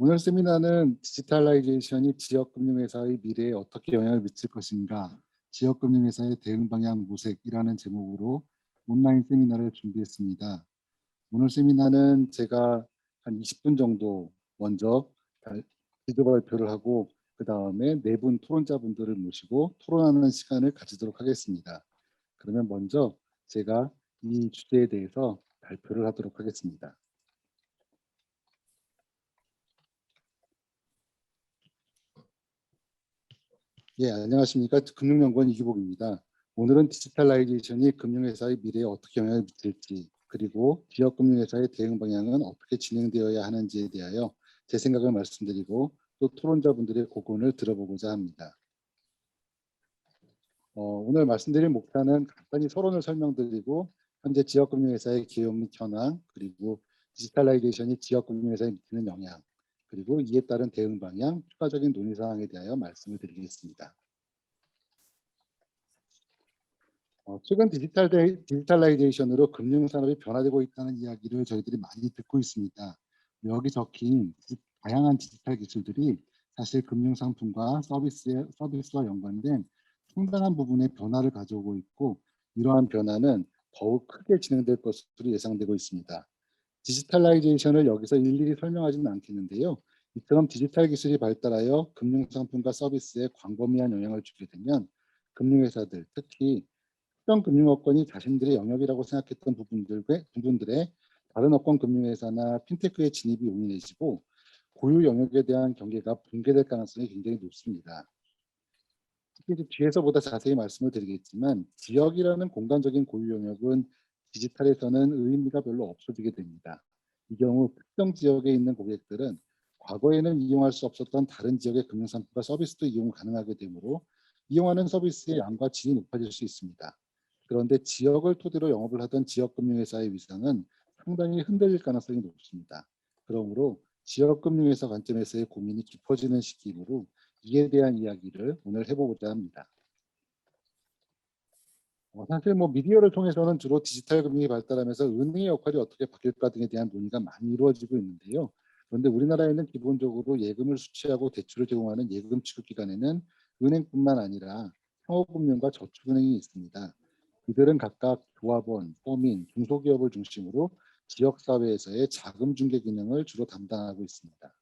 오늘 세미나는 디지털라이제이션이 지역금융회사의 미래에 어떻게 영향을 미칠 것인가, 지역금융회사의 대응 방향 모색이라는 제목으로 온라인 세미나를 준비했습니다. 오늘 세미나는 제가 한 20분 정도 먼저 기조 발표를 하고 그 다음에 네 분 토론자분들을 모시고 토론하는 시간을 가지도록 하겠습니다. 그러면 먼저 제가 이 주제에 대해서 발표를 하도록 하겠습니다. 예, 안녕하십니까. 금융연구원 이규복입니다. 오늘은 디지털라이제이션이 금융회사의 미래에 어떻게 영향을 미칠지, 그리고 지역금융회사의 대응 방향은 어떻게 진행되어야 하는지에 대하여 제 생각을 말씀드리고 또 토론자분들의 고견을 들어보고자 합니다. 오늘 말씀드릴 목표는 간단히 서론을 설명드리고 현재 지역금융회사의 기업 및 현황, 그리고 디지털라이제이션이 지역금융회사에 미치는 영향, 그리고 이에 따른 대응 방향, 추가적인 논의사항에 대하여 말씀을 드리겠습니다. 최근 디지털라이제이션으로 금융산업이 변화되고 있다는 이야기를 저희들이 많이 듣고 있습니다. 여기 적힌 다양한 디지털 기술들이 사실 금융상품과 서비스와 연관된 상당한 부분의 변화를 가져오고 있고, 이러한 변화는 더욱 크게 진행될 것으로 예상되고 있습니다. 디지털라이제이션을 여기서 일일이 설명하지는 않겠는데요. 이처럼 디지털 기술이 발달하여 금융상품과 서비스에 광범위한 영향을 주게 되면 금융회사들, 특히 특정 금융업권이 자신들의 영역이라고 생각했던 부분들의 다른 업권 금융회사나 핀테크의 진입이 용이해지고 고유 영역에 대한 경계가 붕괴될 가능성이 굉장히 높습니다. 특히 뒤에서 보다 자세히 말씀을 드리겠지만 지역이라는 공간적인 고유 영역은 디지털에서는 의미가 별로 없어지게 됩니다. 이 경우 특정 지역에 있는 고객들은 과거에는 이용할 수 없었던 다른 지역의 금융상품과 서비스도 이용 가능하게 되므로 이용하는 서비스의 양과 질이 높아질 수 있습니다. 그런데 지역을 토대로 영업을 하던 지역금융회사의 위상은 상당히 흔들릴 가능성이 높습니다. 그러므로 지역금융회사 관점에서의 고민이 깊어지는 시기이므로 이에 대한 이야기를 오늘 해보고자 합니다. 사실 미디어를 통해서는 주로 디지털 금융이 발달하면서 은행의 역할이 어떻게 바뀔까 등에 대한 논의가 많이 이루어지고 있는데요. 그런데 우리나라에는 기본적으로 예금을 수취하고 대출을 제공하는 예금 취급기관에는 은행뿐만 아니라 상호금융과 저축은행이 있습니다. 이들은 각각 조합원, 서민, 중소기업을 중심으로 지역사회에서의 자금 중개 기능을 주로 담당하고 있습니다.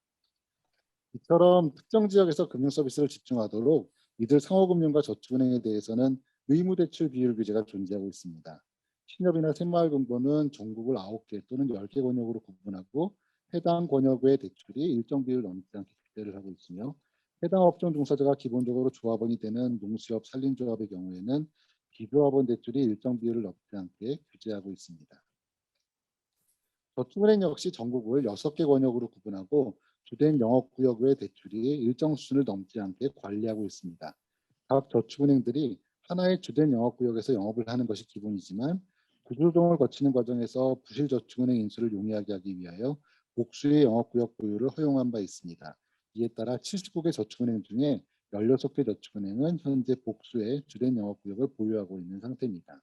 이처럼 특정 지역에서 금융 서비스를 집중하도록 이들 상호금융과 저축은행에 대해서는 의무대출 비율 규제가 존재하고 있습니다. 신협이나 새마을금고는 전국을 9개 또는 10개 권역으로 구분하고 해당 권역의 대출이 일정 비율 넘지 않게 규제를 하고 있으며, 해당 업종 종사자가 기본적으로 조합원이 되는 농수협, 산림조합의 경우에는 비조합원 대출이 일정 비율을 넘지 않게 규제하고 있습니다. 저축은행 역시 전국을 6개 권역으로 구분하고 주된 영업구역 외 대출이 일정 수준을 넘지 않게 관리하고 있습니다. 각 저축은행들이 하나의 주된 영업구역에서 영업을 하는 것이 기본이지만 구조조정을 거치는 과정에서 부실저축은행 인수를 용이하게 하기 위하여 복수의 영업구역 보유를 허용한 바 있습니다. 이에 따라 79개 저축은행 중에 16개 저축은행은 현재 복수의 주된 영업구역을 보유하고 있는 상태입니다.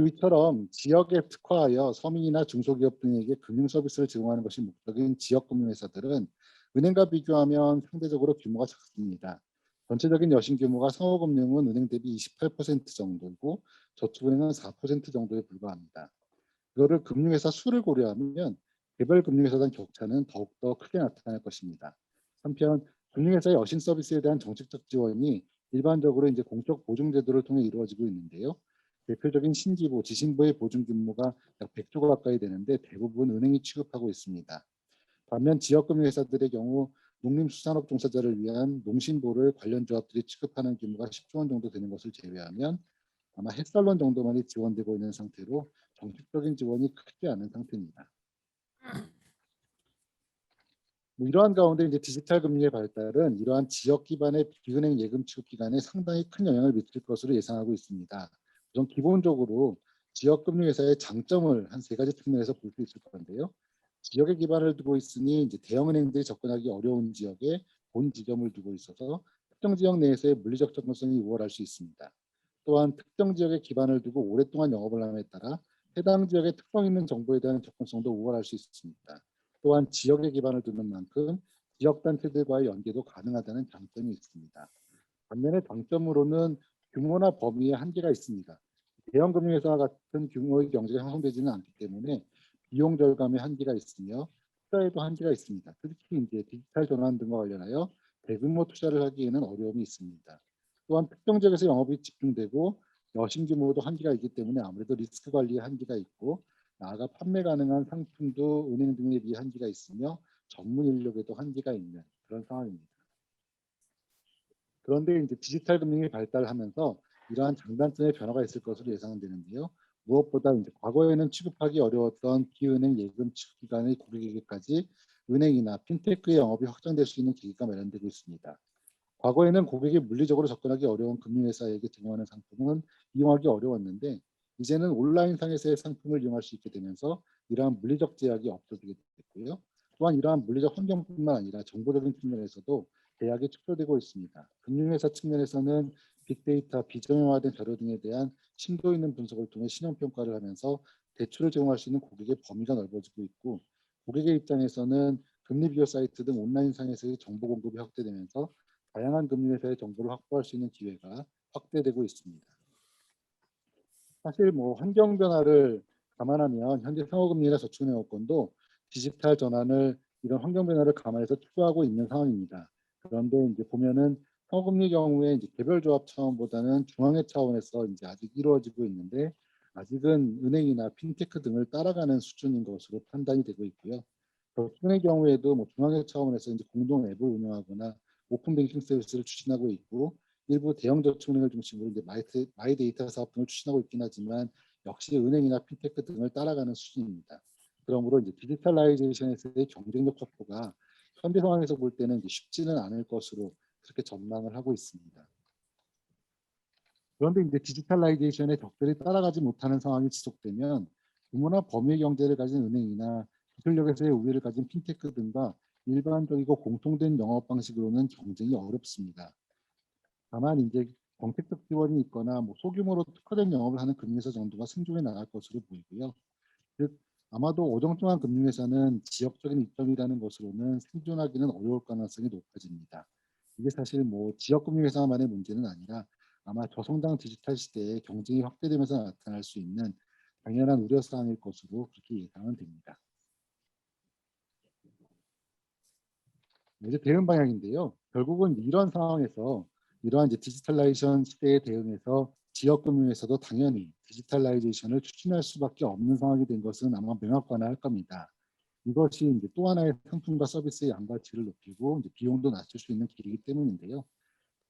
이처럼 지역에 특화하여 서민이나 중소기업 등에게 금융 서비스를 제공하는 것이 목적인 지역금융회사들은 은행과 비교하면 상대적으로 규모가 작습니다. 전체적인 여신 규모가 상호금융은 은행 대비 28% 정도이고 저축은행은 4% 정도에 불과합니다. 이거를 금융회사 수를 고려하면 개별 금융회사 간 격차는 더욱더 크게 나타날 것입니다. 한편 금융회사의 여신 서비스에 대한 정책적 지원이 일반적으로 이제 공적 보증 제도를 통해 이루어지고 있는데요. 대표적인 신지보, 지신보의 보증 규모가 약 100조 가까이 되는데 대부분 은행이 취급하고 있습니다. 반면 지역금융회사들의 경우 농림수산업 종사자를 위한 농신보를 관련 조합들이 취급하는 규모가 10조 원 정도 되는 것을 제외하면 아마 햇살론 정도만이 지원되고 있는 상태로 정책적인 지원이 크지 않은 상태입니다. 이러한 가운데 이제 디지털 금융의 발달은 이러한 지역 기반의 비은행 예금 취급 기관에 상당히 큰 영향을 미칠 것으로 예상하고 있습니다. 우선 기본적으로 지역 금융회사의 장점을 한 3가지 측면에서 볼 수 있을 건데요. 지역에 기반을 두고 있으니 이제 대형은행들이 접근하기 어려운 지역에 본 지점을 두고 있어서 특정 지역 내에서의 물리적 접근성이 우월할 수 있습니다. 또한 특정 지역에 기반을 두고 오랫동안 영업을 함에 따라 해당 지역의 특성 있는 정보에 대한 접근성도 우월할 수 있습니다. 또한 지역에 기반을 두는 만큼 지역단체들과의 연계도 가능하다는 장점이 있습니다. 반면에 단점으로는 규모나 범위에 한계가 있습니다. 대형 금융회사 같은 규모의 경제가 형성되지는 않기 때문에 비용 절감에 한계가 있으며 투자에도 한계가 있습니다. 특히 이제 디지털 전환 등과 관련하여 대규모 투자를 하기에는 어려움이 있습니다. 또한 특정 지역에서 영업이 집중되고 여신 규모도 한계가 있기 때문에 아무래도 리스크 관리에 한계가 있고 나아가 판매 가능한 상품도 은행 등에 비해 한계가 있으며 전문 인력에도 한계가 있는 그런 상황입니다. 그런데 이제 디지털 금융이 발달하면서 이러한 장단점의 변화가 있을 것으로 예상되는데요. 무엇보다 이제 과거에는 취급하기 어려웠던 비은행 예금 취급 기관의 고객에게까지 은행이나 핀테크의 영업이 확장될 수 있는 계기가 마련되고 있습니다. 과거에는 고객이 물리적으로 접근하기 어려운 금융회사에게 제공하는 상품은 이용하기 어려웠는데 이제는 온라인상에서의 상품을 이용할 수 있게 되면서 이러한 물리적 제약이 없어지게 됐고요. 또한 이러한 물리적 환경뿐만 아니라 정보적인 측면에서도 제약이 축소되고 있습니다. 금융회사 측면에서는 빅데이터, 비정형화된 자료 등에 대한 심도 있는 분석을 통해 신용평가를 하면서 대출을 제공할 수 있는 고객의 범위가 넓어지고 있고 고객의 입장에서는 금리 비교 사이트 등 온라인상에서의 정보 공급이 확대되면서 다양한 금융회사의 정보를 확보할 수 있는 기회가 확대되고 있습니다. 사실 환경 변화를 감안하면 현재 상호금리나 저축은행 여건도 디지털 전환을 이런 환경 변화를 감안해서 추구하고 있는 상황입니다. 그런데 이제 보면은 상호금리 경우에 이제 개별 조합 차원보다는 중앙회 차원에서 이제 아직 이루어지고 있는데 아직은 은행이나 핀테크 등을 따라가는 수준인 것으로 판단이 되고 있고요. 저축은행 경우에도 중앙회 차원에서 이제 공동 앱을 운영하거나 오픈 뱅킹 서비스를 추진하고 있고 일부 대형 저축은행을 중심으로 이제 마이 데이터 사업 등을 추진하고 있긴 하지만 역시 은행이나 핀테크 등을 따라가는 수준입니다. 그러므로 이제 디지털라이제이션에서의 경쟁력 확보가 현대 상황에서 볼 때는 이제 쉽지는 않을 것으로 그렇게 전망을 하고 있습니다. 그런데 이제 디지털라이제이션에 적절히 따라가지 못하는 상황이 지속되면 규모나 범위 경제를 가진 은행이나 기술력에서의 우위를 가진 핀테크 등과 일반적이고 공통된 영업 방식으로는 경쟁이 어렵습니다. 다만 이제 정책적 지원이 있거나 소규모로 특화된 영업을 하는 금융회사 정도가 생존해 나갈 것으로 보이고요. 즉 아마도 어정쩡한 금융회사는 지역적인 이점이라는 것으로는 생존하기는 어려울 가능성이 높아집니다. 이게 사실 지역 금융회사만의 문제는 아니라 아마 저성장 디지털 시대에 경쟁이 확대되면서 나타날 수 있는 당연한 우려사항일 것으로 그렇게 예상은 됩니다. 이제 대응 방향인데요. 결국은 이런 상황에서 이러한 이제 디지털라이제이션 시대에 대응해서 지역금융에서도 당연히 디지털라이제이션을 추진할 수밖에 없는 상황이 된 것은 아마 명확관화할 겁니다. 이것이 이제 또 하나의 상품과 서비스의 양가치를 높이고 이제 비용도 낮출 수 있는 길이기 때문인데요.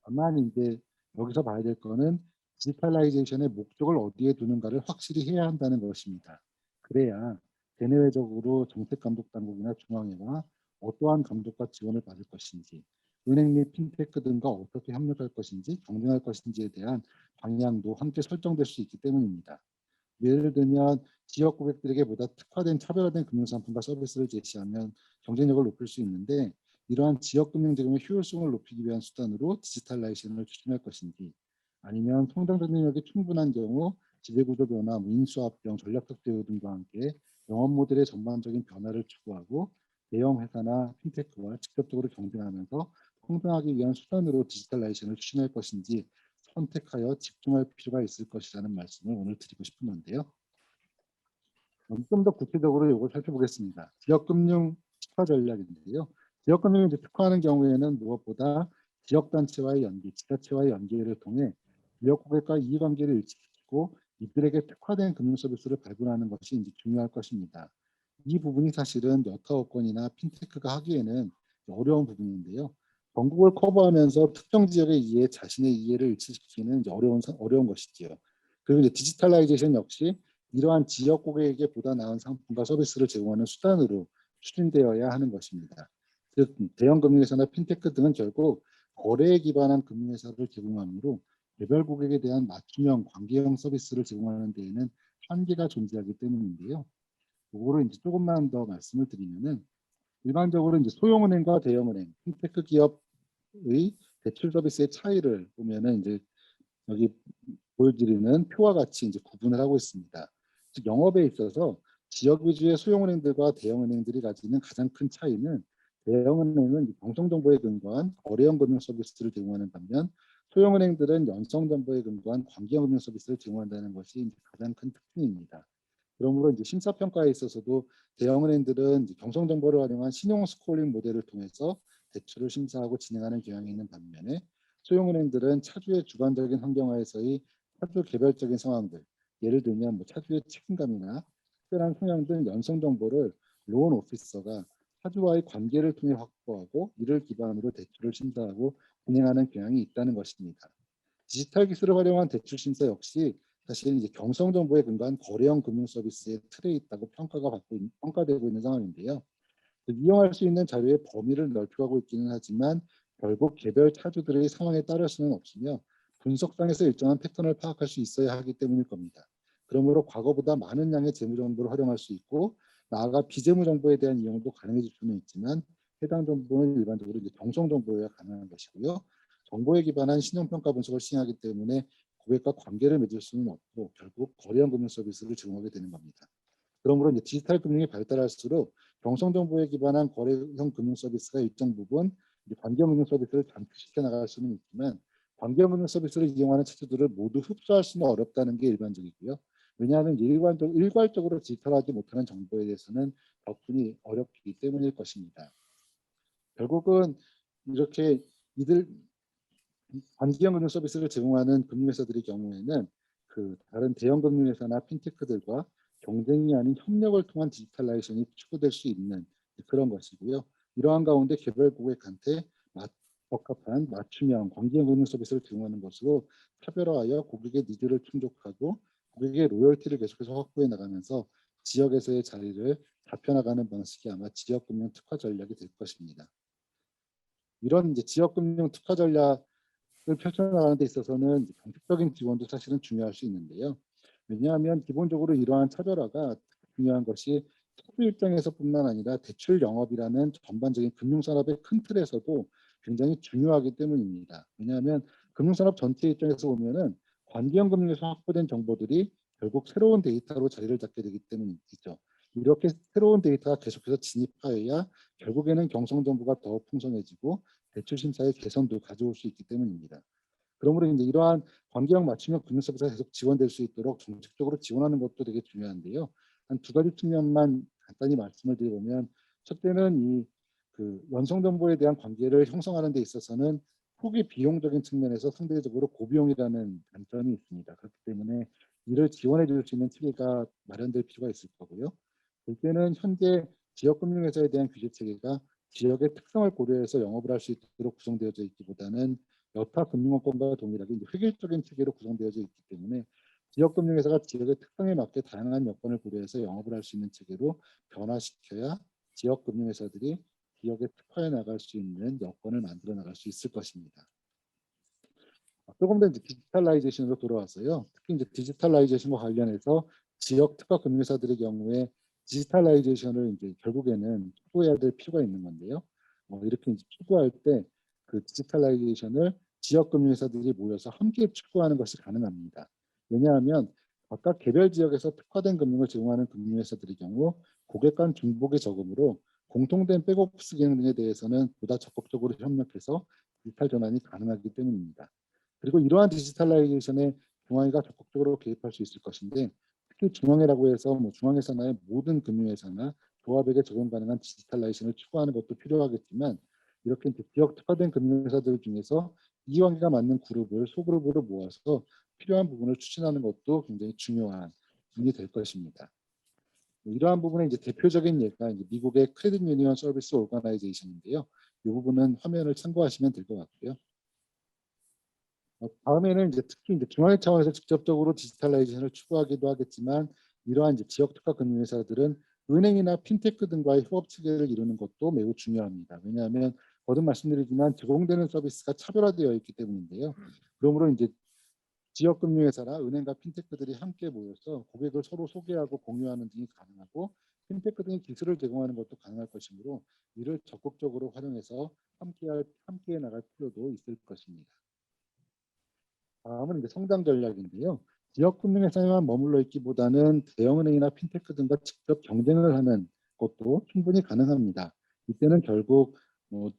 다만 이제 여기서 봐야 될 거는 디지털라이제이션의 목적을 어디에 두는가를 확실히 해야 한다는 것입니다. 그래야 대내외적으로 정책감독당국이나 중앙회가 어떠한 감독과 지원을 받을 것인지, 은행 및 핀테크 등과 어떻게 협력할 것인지, 경쟁할 것인지에 대한 방향도 함께 설정될 수 있기 때문입니다. 예를 들면 지역 고객들에게 보다 특화된 차별화된 금융상품과 서비스를 제시하면 경쟁력을 높일 수 있는데 이러한 지역 금융 제공의 효율성을 높이기 위한 수단으로 디지털라이제이션을 추진할 것인지 아니면 성장 경쟁력이 충분한 경우 지배구조 변화, 인수합병, 전략적 제휴 등과 함께 영업 모델의 전반적인 변화를 추구하고 대형 회사나 핀테크와 직접적으로 경쟁하면서 성장하기 위한 수단으로 디지털라이제이션을 추진할 것인지 선택하여 집중할 필요가 있을 것이라는 말씀을 오늘 드리고 싶은 건데요. 좀 더 구체적으로 이걸 살펴보겠습니다. 지역금융 특화 전략인데요. 지역금융을 특화하는 경우에는 무엇보다 지역단체와의 연계, 지자체와의 연계를 통해 지역 고객과 이해관계를 일치시키고 이들에게 특화된 금융 서비스를 발굴하는 것이 이제 중요할 것입니다. 이 부분이 사실은 여타업권이나 핀테크가 하기에는 어려운 부분인데요. 전국을 커버하면서 특정 지역의 이해, 자신의 이해를 일치시키는 이제 어려운 것이지요. 그리고 이제 디지털라이제이션 역시 이러한 지역 고객에게 보다 나은 상품과 서비스를 제공하는 수단으로 추진되어야 하는 것입니다. 즉 대형 금융회사나 핀테크 등은 결국 거래에 기반한 금융회사를 제공하므로 개별 고객에 대한 맞춤형 관계형 서비스를 제공하는 데에는 한계가 존재하기 때문인데요. 그거를 이제 조금만 더 말씀을 드리면은 일반적으로 이제 소형은행과 대형은행, 핀테크 기업의 대출 서비스의 차이를 보면은 이제 여기 보여드리는 표와 같이 이제 구분을 하고 있습니다. 즉 영업에 있어서 지역 위주의 소형은행들과 대형은행들이 가지는 가장 큰 차이는 대형은행은 경성정보에 근거한 거래형 금융 서비스를 제공하는 반면 소형은행들은 연성정보에 근거한 관계형 금융 서비스를 제공한다는 것이 이제 가장 큰 특징입니다. 그러므로 이제 심사평가에 있어서도 대형은행들은 이제 경성정보를 활용한 신용 스코어링 모델을 통해서 대출을 심사하고 진행하는 경향이 있는 반면에 소형은행들은 차주의 주관적인 환경하에서의 차주 개별적인 상황들, 예를 들면 뭐 차주의 책임감이나 특별한 성향 등 연성 정보를 로언 오피서가 차주와의 관계를 통해 확보하고 이를 기반으로 대출을 심사하고 진행하는 경향이 있다는 것입니다. 디지털 기술을 활용한 대출 심사 역시 사실 이제 경성 정보에 근거한 거래형 금융 서비스의 틀에 있다고 평가되고 있는 상황인데요. 이용할 수 있는 자료의 범위를 넓혀가고 있기는 하지만 결국 개별 차주들의 상황에 따를 수는 없으며 분석상에서 일정한 패턴을 파악할 수 있어야 하기 때문일 겁니다. 그러므로 과거보다 많은 양의 재무 정보를 활용할 수 있고 나아가 비재무 정보에 대한 이용도 가능해질 수는 있지만 해당 정보는 일반적으로 이제 경성 정보여야 가능한 것이고요. 정보에 기반한 신용평가 분석을 시행하기 때문에 고객과 관계를 맺을 수는 없고 결국 거래형 금융 서비스를 제공하게 되는 겁니다. 그러므로 이제 디지털 금융이 발달할수록 경성 정보에 기반한 거래형 금융 서비스가 일정 부분 관계형 금융 서비스를 잠식시켜 나갈 수는 있지만 관계형 금융 서비스를 이용하는 차주들을 모두 흡수할 수는 어렵다는 게 일반적이고요. 왜냐하면 일괄적으로 디지털하지 못하는 정보에 대해서는 접근이 어렵기 때문일 것입니다. 결국은 이렇게 이들 관계형 금융 서비스를 제공하는 금융회사들의 경우에는 그 다른 대형 금융회사나 핀테크들과 경쟁이 아닌 협력을 통한 디지털라이제이션이 추구될 수 있는 그런 것이고요. 이러한 가운데 개별 고객한테 적합한 맞춤형 관계형 금융 서비스를 제공하는 것으로 차별화하여 고객의 니즈를 충족하고 고객의 로열티를 계속해서 확보해 나가면서 지역에서의 자리를 잡혀나가는 방식이 아마 지역금융 특화 전략이 될 것입니다. 이런 이제 지역금융 특화 전략 을 펼쳐나가는 데 있어서는 정책적인 지원도 사실은 중요할 수 있는데요. 왜냐하면 기본적으로 이러한 차별화가 중요한 것이 차주 입장에서뿐만 아니라 대출 영업이라는 전반적인 금융산업의 큰 틀에서도 굉장히 중요하기 때문입니다. 왜냐하면 금융산업 전체 입장에서 보면은 관계형 금융에서 확보된 정보들이 결국 새로운 데이터로 자리를 잡게 되기 때문이죠. 이렇게 새로운 데이터가 계속해서 진입하여야 결국에는 경성정보가 더 풍성해지고 대출 심사의 개선도 가져올 수 있기 때문입니다. 그러므로 이제 이러한 관계형 맞춤형 금융 서비스가 계속 지원될 수 있도록 정책적으로 지원하는 것도 되게 중요한데요. 한 두 가지 측면만 간단히 말씀을 드리면 첫째는 그 연성 정보에 대한 관계를 형성하는 데 있어서는 후기 비용적인 측면에서 상대적으로 고비용이라는 단점이 있습니다. 그렇기 때문에 이를 지원해 줄 수 있는 체계가 마련될 필요가 있을 거고요. 둘째는 현재 지역금융회사에 대한 규제 체계가 지역의 특성을 고려해서 영업을 할 수 있도록 구성되어져 있기보다는 여타 금융권과 동일하게 획일적인 체계로 구성되어져 있기 때문에 지역금융회사가 지역의 특성에 맞게 다양한 여건을 고려해서 영업을 할 수 있는 체계로 변화시켜야 지역금융회사들이 지역에 특화해 나갈 수 있는 여건을 만들어 나갈 수 있을 것입니다. 조금 더 이제 디지털라이제이션으로 돌아와서요. 특히 이제 디지털라이제이션과 관련해서 지역 특화 금융회사들의 경우에 디지털라이제이션을 이제 결국에는 추구해야 될 필요가 있는 건데요. 이렇게 이제 추구할 때 그 디지털라이제이션을 지역 금융회사들이 모여서 함께 추구하는 것이 가능합니다. 왜냐하면 각각 개별 지역에서 특화된 금융을 제공하는 금융회사들의 경우 고객 간 중복이 적으므로 공통된 백오피스 기능 등에 대해서는 보다 적극적으로 협력해서 디지털 전환이 가능하기 때문입니다. 그리고 이러한 디지털라이제이션에 중앙회가 적극적으로 개입할 수 있을 것인데 특히 중앙회라고 해서 뭐 중앙회사나 모든 금융회사나 조합에게 적용 가능한 디지털라이제이션을 추구하는 것도 필요하겠지만 이렇게 지역 특화된 금융회사들 중에서 이해관계가 맞는 그룹을 소그룹으로 모아서 필요한 부분을 추진하는 것도 굉장히 중요한 부분이 될 것입니다. 이러한 부분의 이제 대표적인 예가 이제 미국의 크레딧 유니언 서비스 오거나이제이션인데요. 이 부분은 화면을 참고하시면 될 것 같고요. 다음에는 이제 특히 이제 중앙회 차원에서 직접적으로 디지털라이제이션을 추구하기도 하겠지만 이러한 이제 지역 특화 금융회사들은 은행이나 핀테크 등과의 협업 체계를 이루는 것도 매우 중요합니다. 왜냐하면 거듭 말씀드리지만 제공되는 서비스가 차별화되어 있기 때문인데요. 그러므로 이제 지역 금융회사나 은행과 핀테크들이 함께 모여서 고객을 서로 소개하고 공유하는 등이 가능하고 핀테크 등의 기술을 제공하는 것도 가능할 것이므로 이를 적극적으로 활용해서 함께 나갈 필요도 있을 것입니다. 다음은 이제 성장 전략인데요. 지역금융회사에만 머물러 있기보다는 대형은행이나 핀테크 등과 직접 경쟁을 하는 것도 충분히 가능합니다. 이때는 결국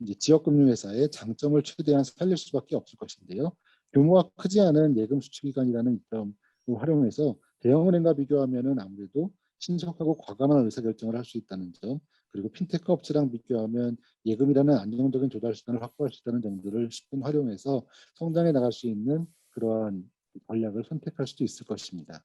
이제 지역금융회사의 장점을 최대한 살릴 수밖에 없을 것인데요. 규모가 크지 않은 예금 수출기관이라는 이점을 활용해서 대형은행과 비교하면 아무래도 신속하고 과감한 의사결정을 할 수 있다는 점, 그리고 핀테크 업체랑 비교하면 예금이라는 안정적인 조달 수단을 확보할 수 있다는 점들을 십분 활용해서 성장해 나갈 수 있는 그러한 전략을 선택할 수도 있을 것입니다.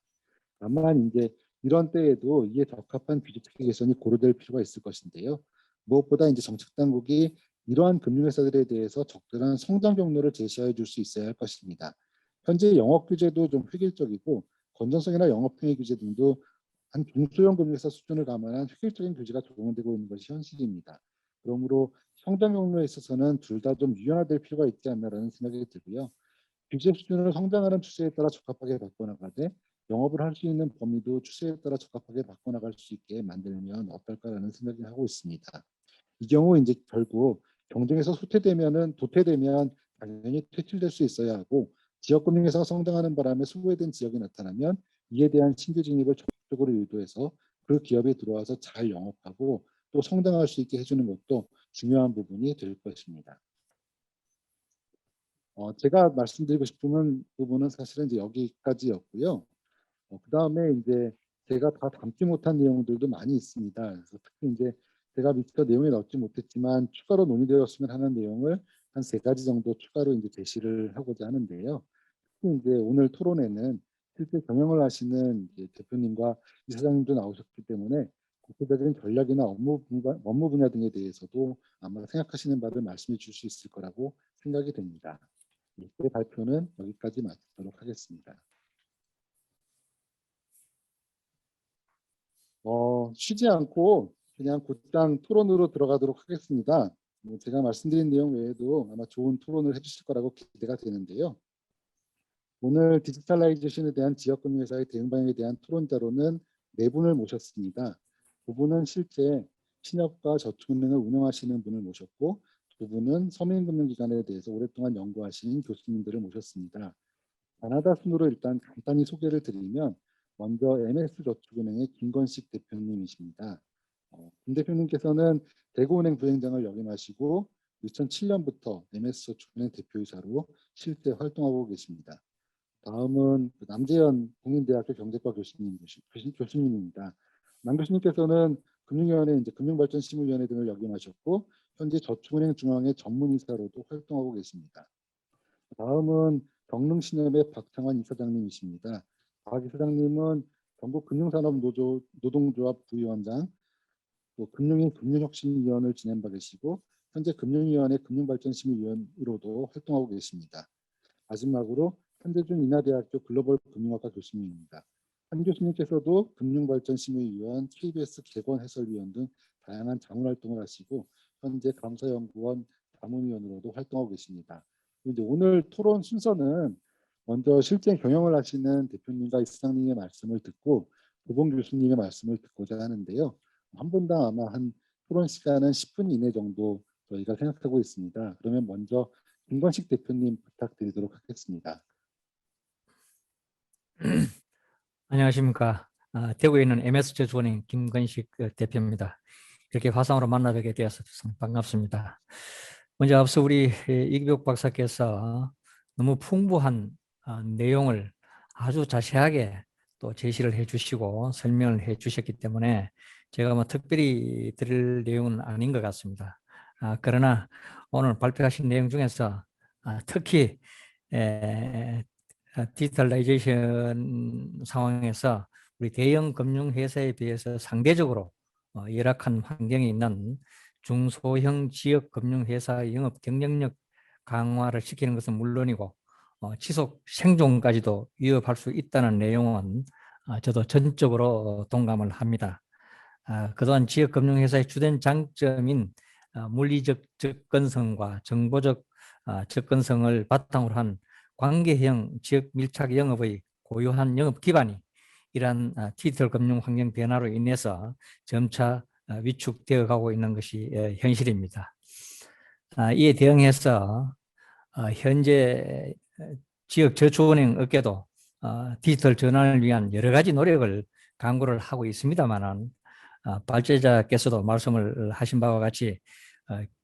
다만 이제 이런 때에도 이에 적합한 규제체계 개선이 고려될 필요가 있을 것인데요. 무엇보다 이제 정책 당국이 이러한 금융회사들에 대해서 적절한 성장 경로를 제시해 줄 수 있어야 할 것입니다. 현재 영업 규제도 좀 획일적이고 건전성이나 영업행위 규제 등도 한 중소형 금융회사 수준을 감안한 획일적인 규제가 적용되고 있는 것이 현실입니다. 그러므로 성장 경로에 있어서는 둘 다 좀 유연화될 필요가 있지 않나라는 생각이 들고요. 규제 수준을 성장하는 추세에 따라 적합하게 바꿔나가되 영업을 할 수 있는 범위도 추세에 따라 적합하게 바꿔나갈 수 있게 만들면 어떨까라는 생각을 하고 있습니다. 이 경우 이제 결국 경쟁에서 도태되면 당연히 퇴출될 수 있어야 하고 지역금융회사가 성장하는 바람에 소외된 지역이 나타나면 이에 대한 신규 진입을 적극적으로 유도해서 그 기업에 들어와서 잘 영업하고 또 성장할 수 있게 해주는 것도 중요한 부분이 될 것입니다. 제가 말씀드리고 싶은 부분은 사실은 이제 여기까지였고요. 그 다음에 이제 제가 다 담지 못한 내용들도 많이 있습니다. 그래서 특히 이제 제가 미처 내용에 넣지 못했지만 추가로 논의되었으면 하는 내용을 한 3가지 정도 추가로 이제 제시를 하고자 하는데요. 특히 이제 오늘 토론에는 실제 경영을 하시는 이제 대표님과 이사장님도 나오셨기 때문에 구체적인 전략이나 업무 분야 등에 대해서도 아마 생각하시는 바를 말씀해 주실 수 있을 거라고 생각이 됩니다. 제 발표는 여기까지 마치도록 하겠습니다. 쉬지 않고 그냥 곧장 토론으로 들어가도록 하겠습니다. 제가 말씀드린 내용 외에도 아마 좋은 토론을 해주실 거라고 기대가 되는데요. 오늘 디지털라이제이션에 대한 지역금융회사의 대응 방향에 대한 토론 자료는 4분을 모셨습니다. 2분은 실제 신협과 저축은행을 운영하시는 분을 모셨고 2분은 서민금융기관에 대해서 오랫동안 연구하신 교수님들을 모셨습니다. 가나다 순으로 일단 간단히 소개를 드리면 먼저 MS저축은행의 김건식 대표님이십니다. 김 대표님께서는 대구은행 부행장을 역임하시고 2007년부터 MS저축은행 대표이사로 실제 활동하고 계십니다. 다음은 남재현 국민대학교 경제과 교수님입니다. 남 교수님께서는 금융위원회, 금융발전심의위원회 등을 역임하셨고 현재 저축은행 중앙회 전문이사로도 활동하고 계십니다. 다음은 경릉신협의 박창환 이사장님이십니다. 박 이사장님은 전국금융산업노조 노동조합 부위원장, 또 금융인 금융혁신위원을 지낸 바 계시고 현재 금융위원회 금융발전심의위원으로도 활동하고 계십니다. 마지막으로 한대준 인하대학교 글로벌 금융학과 교수님입니다. 한 교수님께서도 금융발전심의위원, KBS 개건해설위원 등 다양한 자문활동을 하시고 현재 감사연구원 자문위원으로도 활동하고 계십니다. 이제 오늘 토론 순서는 먼저 실제 경영을 하시는 대표님과 이사장님의 말씀을 듣고 도봉 교수님의 말씀을 듣고자 하는데요. 한 분당 아마 한 토론 시간은 10분 이내 정도 저희가 생각하고 있습니다. 그러면 먼저 김건식 대표님 부탁드리도록 하겠습니다. 안녕하십니까. 대구에 있는 MS저축은행 김건식 대표입니다. 이렇게 화상으로 만나뵙게 되어서 반갑습니다. 먼저 앞서 우리 이기벽 박사께서 너무 풍부한 내용을 아주 자세하게 또 제시를 해주시고 설명을 해주셨기 때문에 제가 뭐 특별히 드릴 내용은 아닌 것 같습니다. 그러나 오늘 발표하신 내용 중에서 특히 디지털라이제이션 상황에서 우리 대형 금융회사에 비해서 상대적으로 열악한 환경에 있는 중소형 지역 금융회사 영업 경쟁력 강화를 시키는 것은 물론이고 지속 생존까지도 위협할 수 있다는 내용은 저도 전적으로 동감을 합니다. 그동안 지역 금융회사의 주된 장점인 물리적 접근성과 정보적 접근성을 바탕으로 한 관계형 지역 밀착 영업의 고유한 영업 기반이 이러한 디지털 금융 환경 변화로 인해서 점차 위축되어 가고 있는 것이 현실입니다. 이에 대응해서 현재 지역 저축은행 업계도 디지털 전환을 위한 여러 가지 노력을 강구를 하고 있습니다만은 발제자께서도 말씀을 하신 바와 같이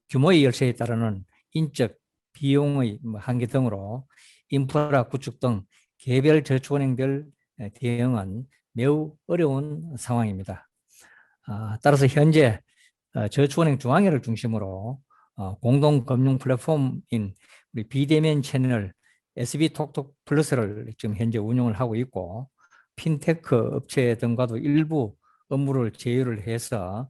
규모의 열세에 따르는 인적 비용의 한계 등으로 인프라 구축 등 개별 저축은행별 대응은 매우 어려운 상황입니다. 따라서 현재 저축은행 중앙회를 중심으로 공동금융 플랫폼인 우리 비대면 채널 SB톡톡 플러스를 지금 현재 운영을 하고 있고, 핀테크 업체 등과도 일부 업무를 제휴를 해서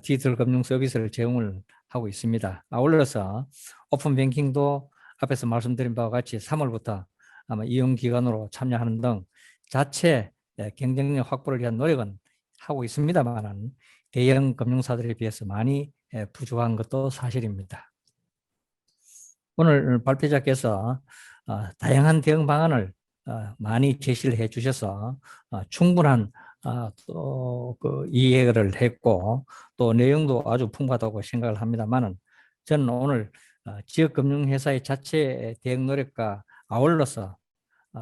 디지털 금융 서비스를 제공을 하고 있습니다. 아울러서 오픈 뱅킹도 앞에서 말씀드린 바와 같이 3월부터 아마 이용 기간으로 참여하는 등 자체 경쟁력 확보를 위한 노력은 하고 있습니다만 대형 금융사들에 비해서 많이 부족한 것도 사실입니다. 오늘 발표자께서 다양한 대응 방안을 많이 제시를 해 주셔서 충분한 그 이해를 했고 또 내용도 아주 풍부하다고 생각을 합니다만은 저는 오늘 지역금융회사의 자체 대응 노력과 아울러서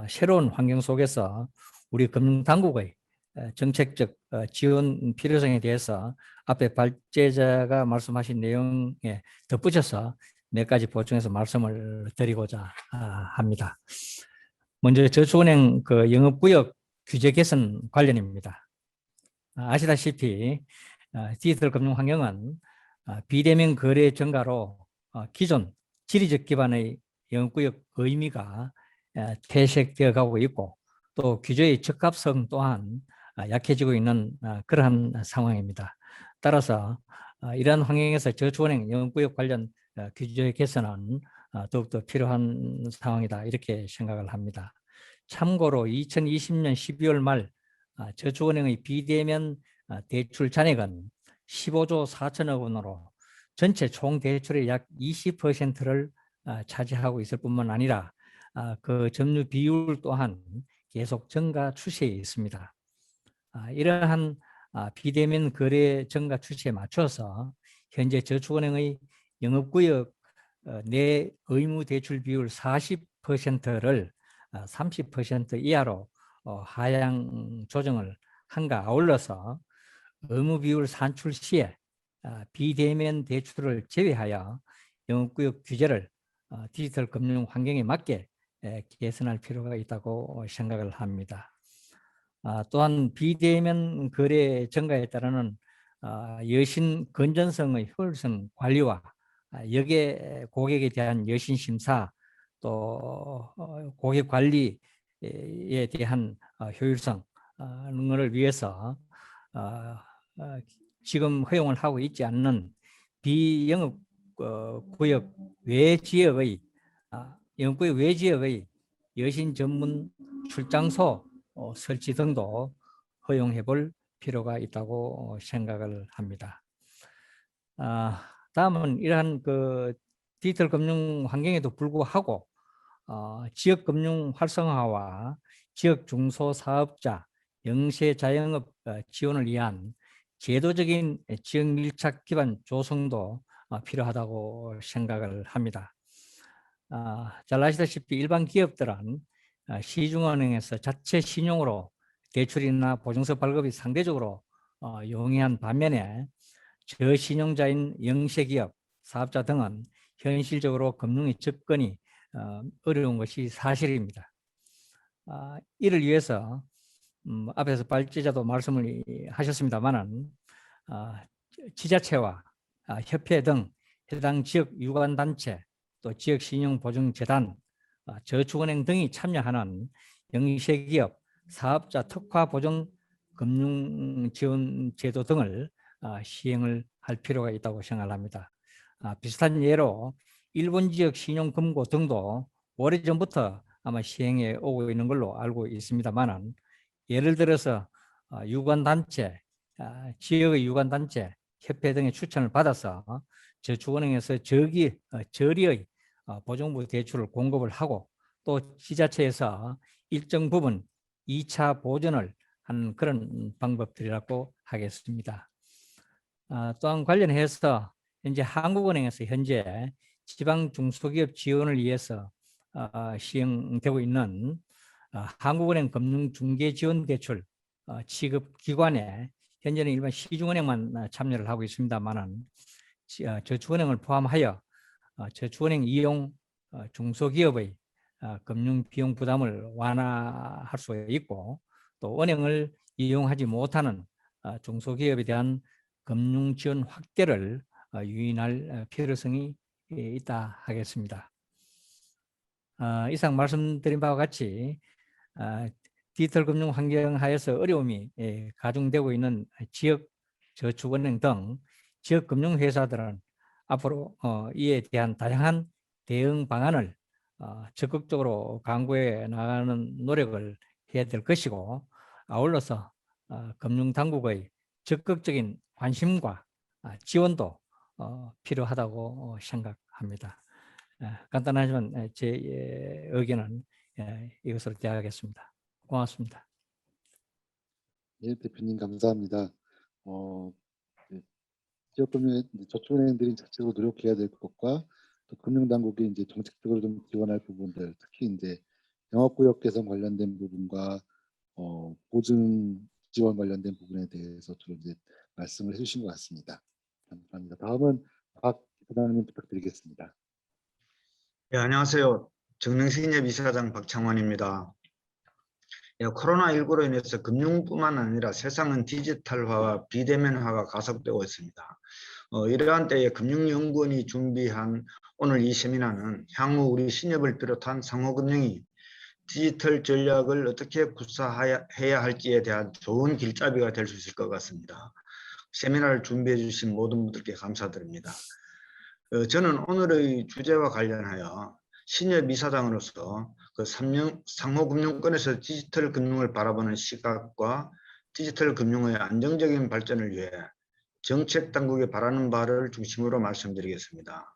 새로운 환경 속에서 우리 금융당국의 정책적 지원 필요성에 대해서 앞에 발제자가 말씀하신 내용에 덧붙여서 몇 가지 보충해서 말씀을 드리고자 합니다. 먼저 저축은행 그 영업구역 규제 개선 관련입니다. 아시다시피 디지털 금융 환경은 비대면 거래 증가로 기존 지리적 기반의 영업구역 의미가 퇴색되어 가고 있고 또 규제의 적합성 또한 약해지고 있는 그러한 상황입니다. 따라서 이러한 환경에서 저축은행 영업구역 관련 규제 개선은 더욱더 필요한 상황이다 이렇게 생각을 합니다. 참고로 2020년 12월 말 저축은행의 비대면 대출 잔액은 15조 4천억 원으로 전체 총 대출의 약 20%를 차지하고 있을 뿐만 아니라 그 점유 비율 또한 계속 증가 추세에 있습니다. 이러한 비대면 거래 증가 추세에 맞춰서 현재 저축은행의 영업구역 내 의무 대출 비율 40%를 30% 이하로 하향 조정을 한가 아울러서 의무 비율 산출 시에 비대면 대출을 제외하여 영업구역 규제를 디지털 금융 환경에 맞게 개선할 필요가 있다고 생각을 합니다. 또한 비대면 거래 증가에 따르는 여신 건전성의 효율성 관리와 여객 고객에 대한 여신 심사 또 고객 관리에 대한 효율성을 위해서 지금 허용을 하고 있지 않는 비영업 구역 외 지역의 영업구역 외 지역의 여신 전문 출장소 설치 등도 허용해 볼 필요가 있다고 생각을 합니다. 다음은 이러한 그 디지털 금융 환경에도 불구하고 지역 금융 활성화와 지역 중소사업자 영세 자영업 지원을 위한 제도적인 지역 밀착 기반 조성도 필요하다고 생각을 합니다. 잘 아시다시피 일반 기업들은 시중은행에서 자체 신용으로 대출이나 보증서 발급이 상대적으로 용이한 반면에 저신용자인 영세기업, 사업자 등은 현실적으로 금융의 접근이 어려운 것이 사실입니다. 이를 위해서 앞에서 발제자도 말씀을 하셨습니다마는 지자체와 협회 등 해당 지역 유관단체 또 지역신용보증재단, 저축은행 등이 참여하는 영세기업 사업자 특화보증 금융지원제도 등을 시행을 할 필요가 있다고 생각합니다. 비슷한 예로 일본 지역 신용금고 등도 오래전부터 아마 시행해 오고 있는 걸로 알고 있습니다만 예를 들어서 유관단체, 지역의 유관단체, 협회 등의 추천을 받아서 저축은행에서 저리의 보증부 대출을 공급을 하고 또 지자체에서 일정 부분 2차 보전을 하는 그런 방법들이라고 하겠습니다. 또한 관련해서 현재 한국은행에서 현재 지방 중소기업 지원을 위해서 시행되고 있는 한국은행 금융중개지원대출 취급 기관에 현재는 일반 시중은행만 참여를 하고 있습니다만은 저축은행을 포함하여 저축은행 이용 중소기업의 금융 비용 부담을 완화할 수 있고 또 은행을 이용하지 못하는 중소기업에 대한 금융 지원 확대를 유인할 필요성이 있다 하겠습니다. 이상 말씀드린 바와 같이 디지털 금융 환경 하에서 어려움이 가중되고 있는 지역 저축은행 등 지역 금융회사들은 앞으로 이에 대한 다양한 대응 방안을 적극적으로 강구해 나가는 노력을 해야 될 것이고 아울러서 금융당국의 적극적인 관심과 지원도 필요하다고 생각합니다. 간단하지만 제 의견은 이것으로 대하겠습니다. 고맙습니다. 예, 대표님 감사합니다. 네, 지역금융 저축은행들이 자체로 노력해야 될 것과 또 금융당국이 이제 정책적으로 좀 지원할 부분들, 특히 이제 영업구역 개선 관련된 부분과 보증 지원 관련된 부분에 대해서 주로 이제 말씀을 해주신 것 같습니다. 감사합니다. 다음은 박 부장님 부탁드리겠습니다. 네, 안녕하세요. 정릉신협 이사장 박창원입니다. 코로나19로 인해서 금융뿐만 아니라 세상은 디지털화와 비대면화가 가속되고 있습니다. 이러한 때에 금융연구원이 준비한 오늘 이 세미나는 향후 우리 신협을 비롯한 상호금융이 디지털 전략을 어떻게 구사해야 할지에 대한 좋은 길잡이가 될 수 있을 것 같습니다. 세미나를 준비해 주신 모든 분들께 감사드립니다. 저는 오늘의 주제와 관련하여 신협 이사장으로서 그 상호금융권에서 디지털 금융을 바라보는 시각과 디지털 금융의 안정적인 발전을 위해 정책 당국에 바라는 바를 중심으로 말씀드리겠습니다.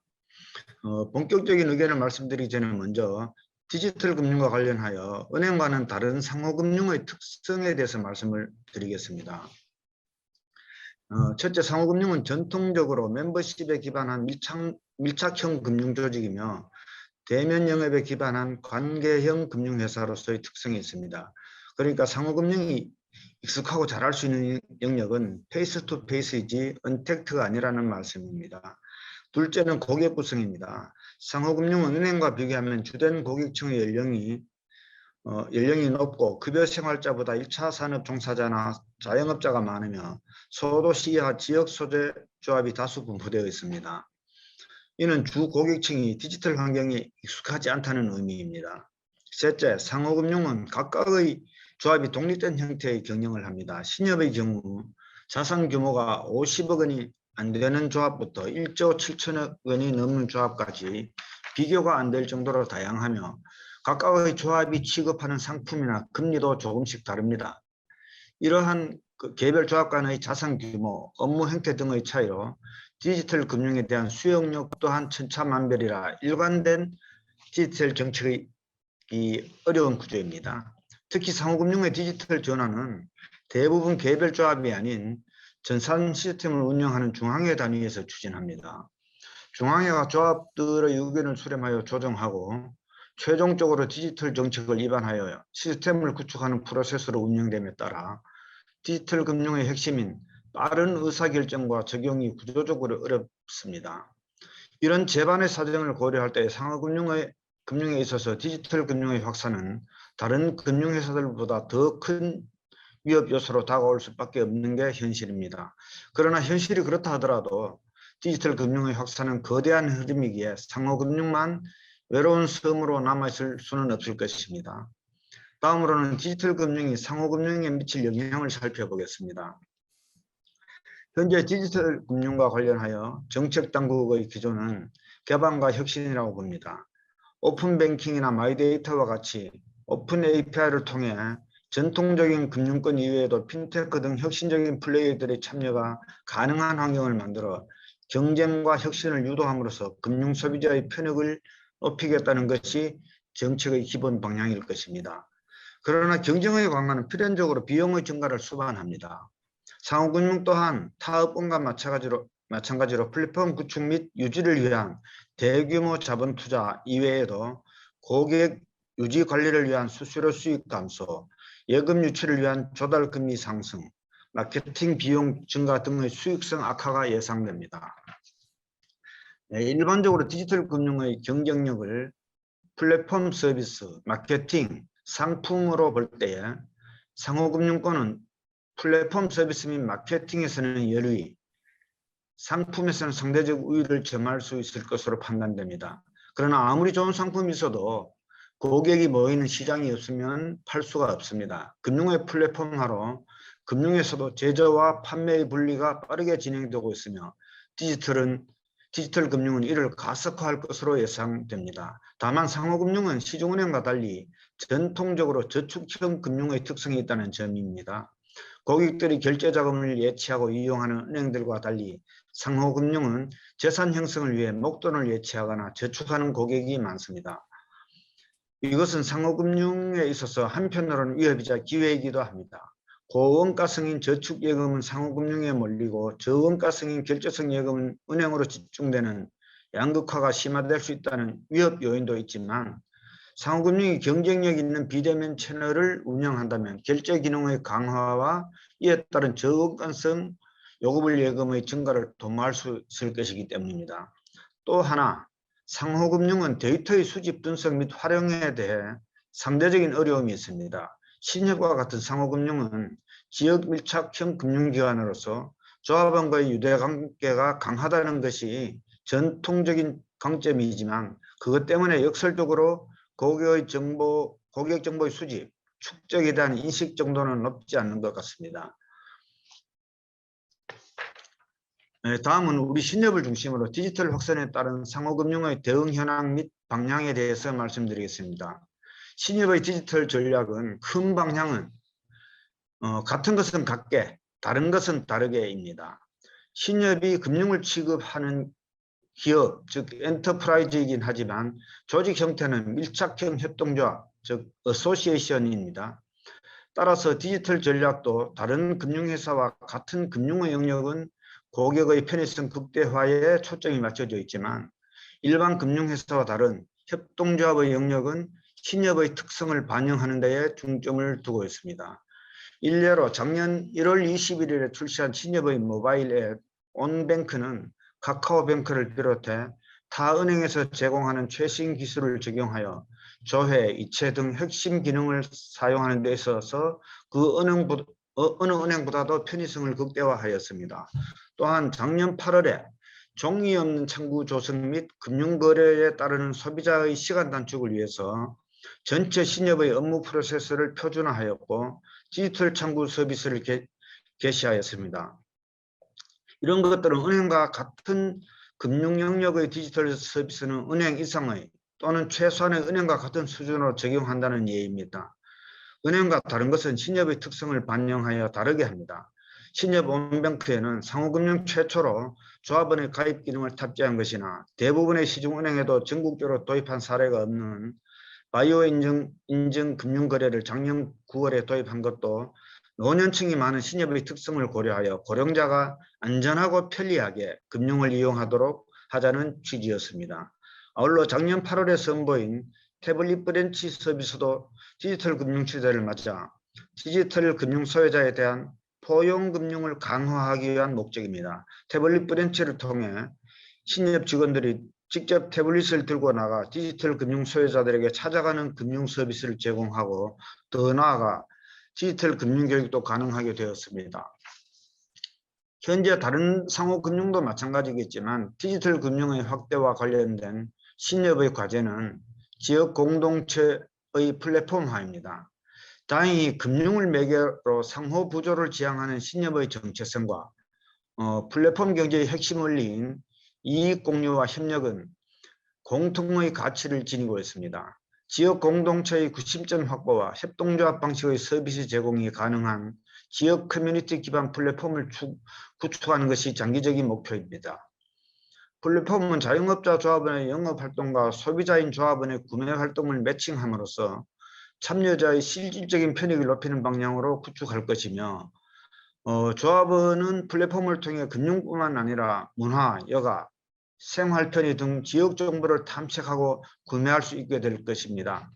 본격적인 의견을 말씀드리기 전에 먼저 디지털 금융과 관련하여 은행과는 다른 상호금융의 특성에 대해서 말씀을 드리겠습니다. 첫째, 상호금융은 전통적으로 멤버십에 기반한 밀착형 금융조직이며 대면 영업에 기반한 관계형 금융회사로서의 특성이 있습니다. 그러니까 상호금융이 익숙하고 잘할 수 있는 영역은 페이스 투 페이스이지 언택트가 아니라는 말씀입니다. 둘째는 고객 구성입니다. 상호금융은 은행과 비교하면 주된 고객층의 연령이 높고 급여 생활자보다 1차 산업 종사자나 자영업자가 많으며 소도시와 지역 소재 조합이 다수 분포되어 있습니다. 이는 주 고객층이 디지털 환경에 익숙하지 않다는 의미입니다. 셋째, 상호금융은 각각의 조합이 독립된 형태의 경영을 합니다. 신협의 경우 자산 규모가 50억 원이 안 되는 조합부터 1조 7천억 원이 넘는 조합까지 비교가 안 될 정도로 다양하며 각각의 조합이 취급하는 상품이나 금리도 조금씩 다릅니다. 이러한 개별 조합 간의 자산 규모, 업무 형태 등의 차이로 디지털 금융에 대한 수용력 또한 천차만별이라 일관된 디지털 정책의 어려운 구조입니다. 특히 상호금융의 디지털 전환은 대부분 개별 조합이 아닌 전산 시스템을 운영하는 중앙회 단위에서 추진합니다. 중앙회가 조합들의 의견을 수렴하여 조정하고 최종적으로 디지털 정책을 입안하여 시스템을 구축하는 프로세스로 운영됨에 따라 디지털 금융의 핵심인 빠른 의사결정과 적용이 구조적으로 어렵습니다. 이런 제반의 사정을 고려할 때 상호금융에 있어서 디지털 금융의 확산은 다른 금융회사들보다 더 큰 위협 요소로 다가올 수밖에 없는 게 현실입니다. 그러나 현실이 그렇다 하더라도 디지털 금융의 확산은 거대한 흐름이기에 상호금융만 외로운 섬으로 남아있을 수는 없을 것입니다. 다음으로는 디지털 금융이 상호금융에 미칠 영향을 살펴보겠습니다. 현재 디지털 금융과 관련하여 정책 당국의 기조는 개방과 혁신이라고 봅니다. 오픈뱅킹이나 마이데이터와 같이 오픈 API를 통해 전통적인 금융권 이외에도 핀테크 등 혁신적인 플레이어들의 참여가 가능한 환경을 만들어 경쟁과 혁신을 유도함으로써 금융 소비자의 편익을 높이겠다는 것이 정책의 기본 방향일 것입니다. 그러나 경쟁의 강화는 필연적으로 비용의 증가를 수반합니다. 상호금융 또한 타업원과 마찬가지로 플랫폼 구축 및 유지를 위한 대규모 자본 투자 이외에도 고객 유지 관리를 위한 수수료 수익 감소, 예금 유치를 위한 조달 금리 상승, 마케팅 비용 증가 등의 수익성 악화가 예상됩니다. 네, 일반적으로 디지털 금융의 경쟁력을 플랫폼 서비스, 마케팅, 상품으로 볼 때에 상호금융권은 플랫폼 서비스 및 마케팅에서는 열의, 상품에서는 상대적 우위를 점할 수 있을 것으로 판단됩니다. 그러나 아무리 좋은 상품이 있어도 고객이 모이는 시장이 없으면 팔 수가 없습니다. 금융의 플랫폼화로 금융에서도 제조와 판매의 분리가 빠르게 진행되고 있으며 디지털 금융은 이를 가속화할 것으로 예상됩니다. 다만 상호금융은 시중은행과 달리 전통적으로 저축형 금융의 특성이 있다는 점입니다. 고객들이 결제자금을 예치하고 이용하는 은행들과 달리 상호금융은 재산 형성을 위해 목돈을 예치하거나 저축하는 고객이 많습니다. 이것은 상호금융에 있어서 한편으로는 위협이자 기회이기도 합니다. 고원가성인 저축예금은 상호금융에 몰리고 저원가성인 결제성 예금은 은행으로 집중되는 양극화가 심화될 수 있다는 위협 요인도 있지만 상호금융이 경쟁력 있는 비대면 채널을 운영한다면 결제 기능의 강화와 이에 따른 저원가성 요구불 예금의 증가를 도모할 수 있을 것이기 때문입니다. 또 하나, 상호금융은 데이터의 수집, 분석 및 활용에 대해 상대적인 어려움이 있습니다. 신협과 같은 상호금융은 지역 밀착형 금융기관으로서 조합원과의 유대관계가 강하다는 것이 전통적인 강점이지만 그것 때문에 역설적으로 고객 정보의 수집, 축적에 대한 인식 정도는 높지 않는 것 같습니다. 다음은 우리 신협을 중심으로 디지털 확산에 따른 상호금융의 대응 현황 및 방향에 대해서 말씀드리겠습니다. 신협의 디지털 전략은 큰 방향은 같은 것은 같게, 다른 것은 다르게입니다. 신협이 금융을 취급하는 기업, 즉 엔터프라이즈이긴 하지만 조직 형태는 밀착형 협동조합, 즉 어소시에이션입니다. 따라서 디지털 전략도 다른 금융회사와 같은 금융의 영역은 고객의 편의성 극대화에 초점이 맞춰져 있지만 일반 금융회사와 다른 협동조합의 영역은 신협의 특성을 반영하는 데에 중점을 두고 있습니다. 일례로 작년 1월 21일에 출시한 신협의 모바일 앱 온뱅크는 카카오뱅크를 비롯해 타 은행에서 제공하는 최신 기술을 적용하여 조회, 이체 등 핵심 기능을 사용하는 데 있어서 그 어느 은행보다도 편의성을 극대화하였습니다. 또한 작년 8월에 종이 없는 창구 조성 및 금융거래에 따르는 소비자의 시간 단축을 위해서 전체 신협의 업무 프로세스를 표준화하였고 디지털 창구 서비스를 개시하였습니다. 이런 것들은 은행과 같은 금융 영역의 디지털 서비스는 은행 이상의 또는 최소한의 은행과 같은 수준으로 적용한다는 예입니다. 은행과 다른 것은 신협의 특성을 반영하여 다르게 합니다. 신협 온뱅크에는 상호금융 최초로 조합원의 가입 기능을 탑재한 것이나 대부분의 시중은행에도 전국적으로 도입한 사례가 없는 바이오 인증 금융거래를 작년 9월에 도입한 것도 노년층이 많은 신협의 특성을 고려하여 고령자가 안전하고 편리하게 금융을 이용하도록 하자는 취지였습니다. 아울러 작년 8월에 선보인 태블릿 브랜치 서비스도 디지털 금융 시대를 맞아 디지털 금융 소유자에 대한 포용 금융을 강화하기 위한 목적입니다. 태블릿 브랜치를 통해 신협 직원들이 직접 태블릿을 들고 나가 디지털 금융 소유자들에게 찾아가는 금융 서비스를 제공하고 더 나아가 디지털 금융 교육도 가능하게 되었습니다. 현재 다른 상호금융도 마찬가지겠지만 디지털 금융의 확대와 관련된 신협의 과제는 지역 공동체의 플랫폼화입니다. 다행히 금융을 매개로 상호 부조를 지향하는 신협의 정체성과 플랫폼 경제의 핵심 원리인 이익 공유와 협력은 공통의 가치를 지니고 있습니다. 지역 공동체의 구심점 확보와 협동조합 방식의 서비스 제공이 가능한 지역 커뮤니티 기반 플랫폼을 구축하는 것이 장기적인 목표입니다. 플랫폼은 자영업자 조합원의 영업활동과 소비자인 조합원의 구매활동을 매칭함으로써 참여자의 실질적인 편익을 높이는 방향으로 구축할 것이며 조합원은 플랫폼을 통해 금융뿐만 아니라 문화, 여가, 생활 편의 등 지역 정보를 탐색하고 구매할 수 있게 될 것입니다.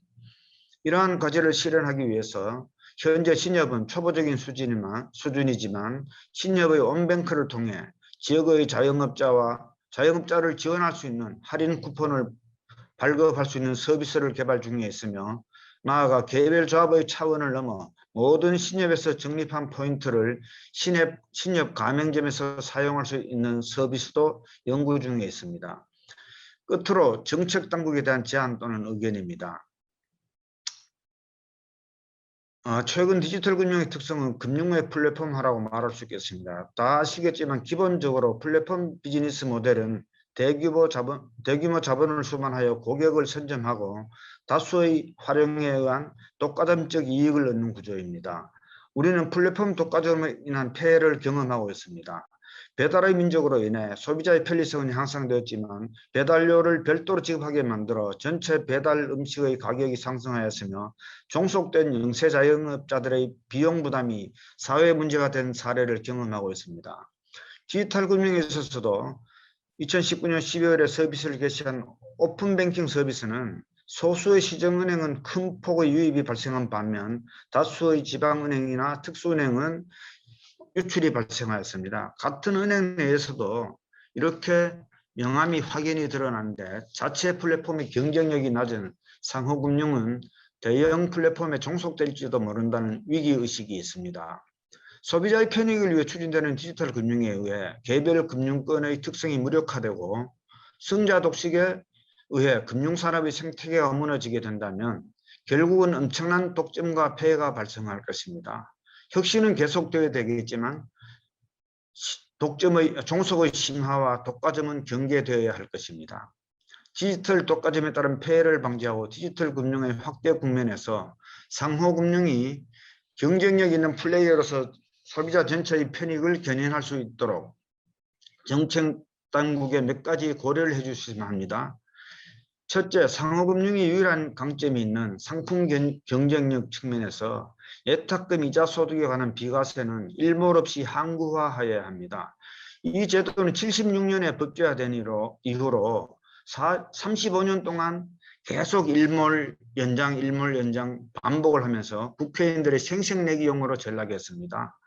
이러한 과제를 실현하기 위해서 현재 신협은 초보적인 수준이지만 신협의 온뱅크를 통해 지역의 자영업자를 지원할 수 있는 할인 쿠폰을 발급할 수 있는 서비스를 개발 중에 있으며 나아가 개별 조합의 차원을 넘어 모든 신협에서 적립한 포인트를 신협 가맹점에서 사용할 수 있는 서비스도 연구 중에 있습니다. 끝으로 정책 당국에 대한 제안 또는 의견입니다. 최근 디지털 금융의 특성은 금융의 플랫폼화라고 말할 수 있겠습니다. 다 아시겠지만 기본적으로 플랫폼 비즈니스 모델은 대규모 자본을 수반하여 고객을 선점하고 다수의 활용에 의한 독과점적 이익을 얻는 구조입니다. 우리는 플랫폼 독과점으로 인한 폐해를 경험하고 있습니다. 배달의 민족으로 인해 소비자의 편리성은 향상되었지만 배달료를 별도로 지급하게 만들어 전체 배달 음식의 가격이 상승하였으며 종속된 영세 자영업자들의 비용 부담이 사회 문제가 된 사례를 경험하고 있습니다. 디지털 금융에 있어서도 2019년 12월에 서비스를 개시한 오픈뱅킹 서비스는 소수의 시정은행은 큰 폭의 유입이 발생한 반면 다수의 지방은행이나 특수은행은 유출이 발생하였습니다. 같은 은행 내에서도 이렇게 명암이 확연히 드러나는데 자체 플랫폼의 경쟁력이 낮은 상호금융은 대형 플랫폼에 종속될지도 모른다는 위기의식이 있습니다. 소비자의 편익을 위해 추진되는 디지털 금융에 의해 개별 금융권의 특성이 무력화되고 승자 독식에 의해 금융산업의 생태계가 무너지게 된다면 결국은 엄청난 독점과 폐해가 발생할 것입니다. 혁신은 계속되어야 되겠지만 종속의 심화와 독과점은 경계되어야 할 것입니다. 디지털 독과점에 따른 폐해를 방지하고 디지털 금융의 확대 국면에서 상호금융이 경쟁력 있는 플레이어로서 소비자 전체의 편익을 견인할 수 있도록 정책 당국에 몇 가지 고려를 해 주시면 합니다. 첫째, 상호금융이 유일한 강점이 있는 상품 경쟁력 측면에서 예탁금 이자 소득에 관한 비과세는 일몰 없이 항구화하여야 합니다. 이 제도는 76년에 법제화된 이후로 35년 동안 계속 일몰 연장 반복을 하면서 국회의원들의 생색내기용으로 전락했습니다.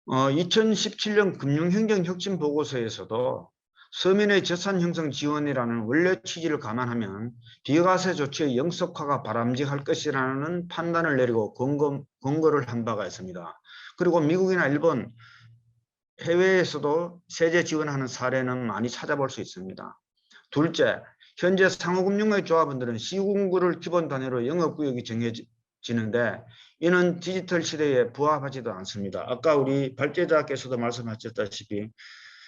2017년 금융행정혁신보고서에서도 서민의 재산 형성 지원이라는 원래 취지를 감안하면 비과세 조치의 영속화가 바람직할 것이라는 판단을 내리고 권고를 한 바가 있습니다. 그리고 미국이나 일본, 해외에서도 세제 지원하는 사례는 많이 찾아볼 수 있습니다. 둘째, 현재 상호금융의 조합원들은 시군구를 기본 단위로 영업구역이 정해지는데 이는 디지털 시대에 부합하지도 않습니다. 아까 우리 발제자께서도 말씀하셨다시피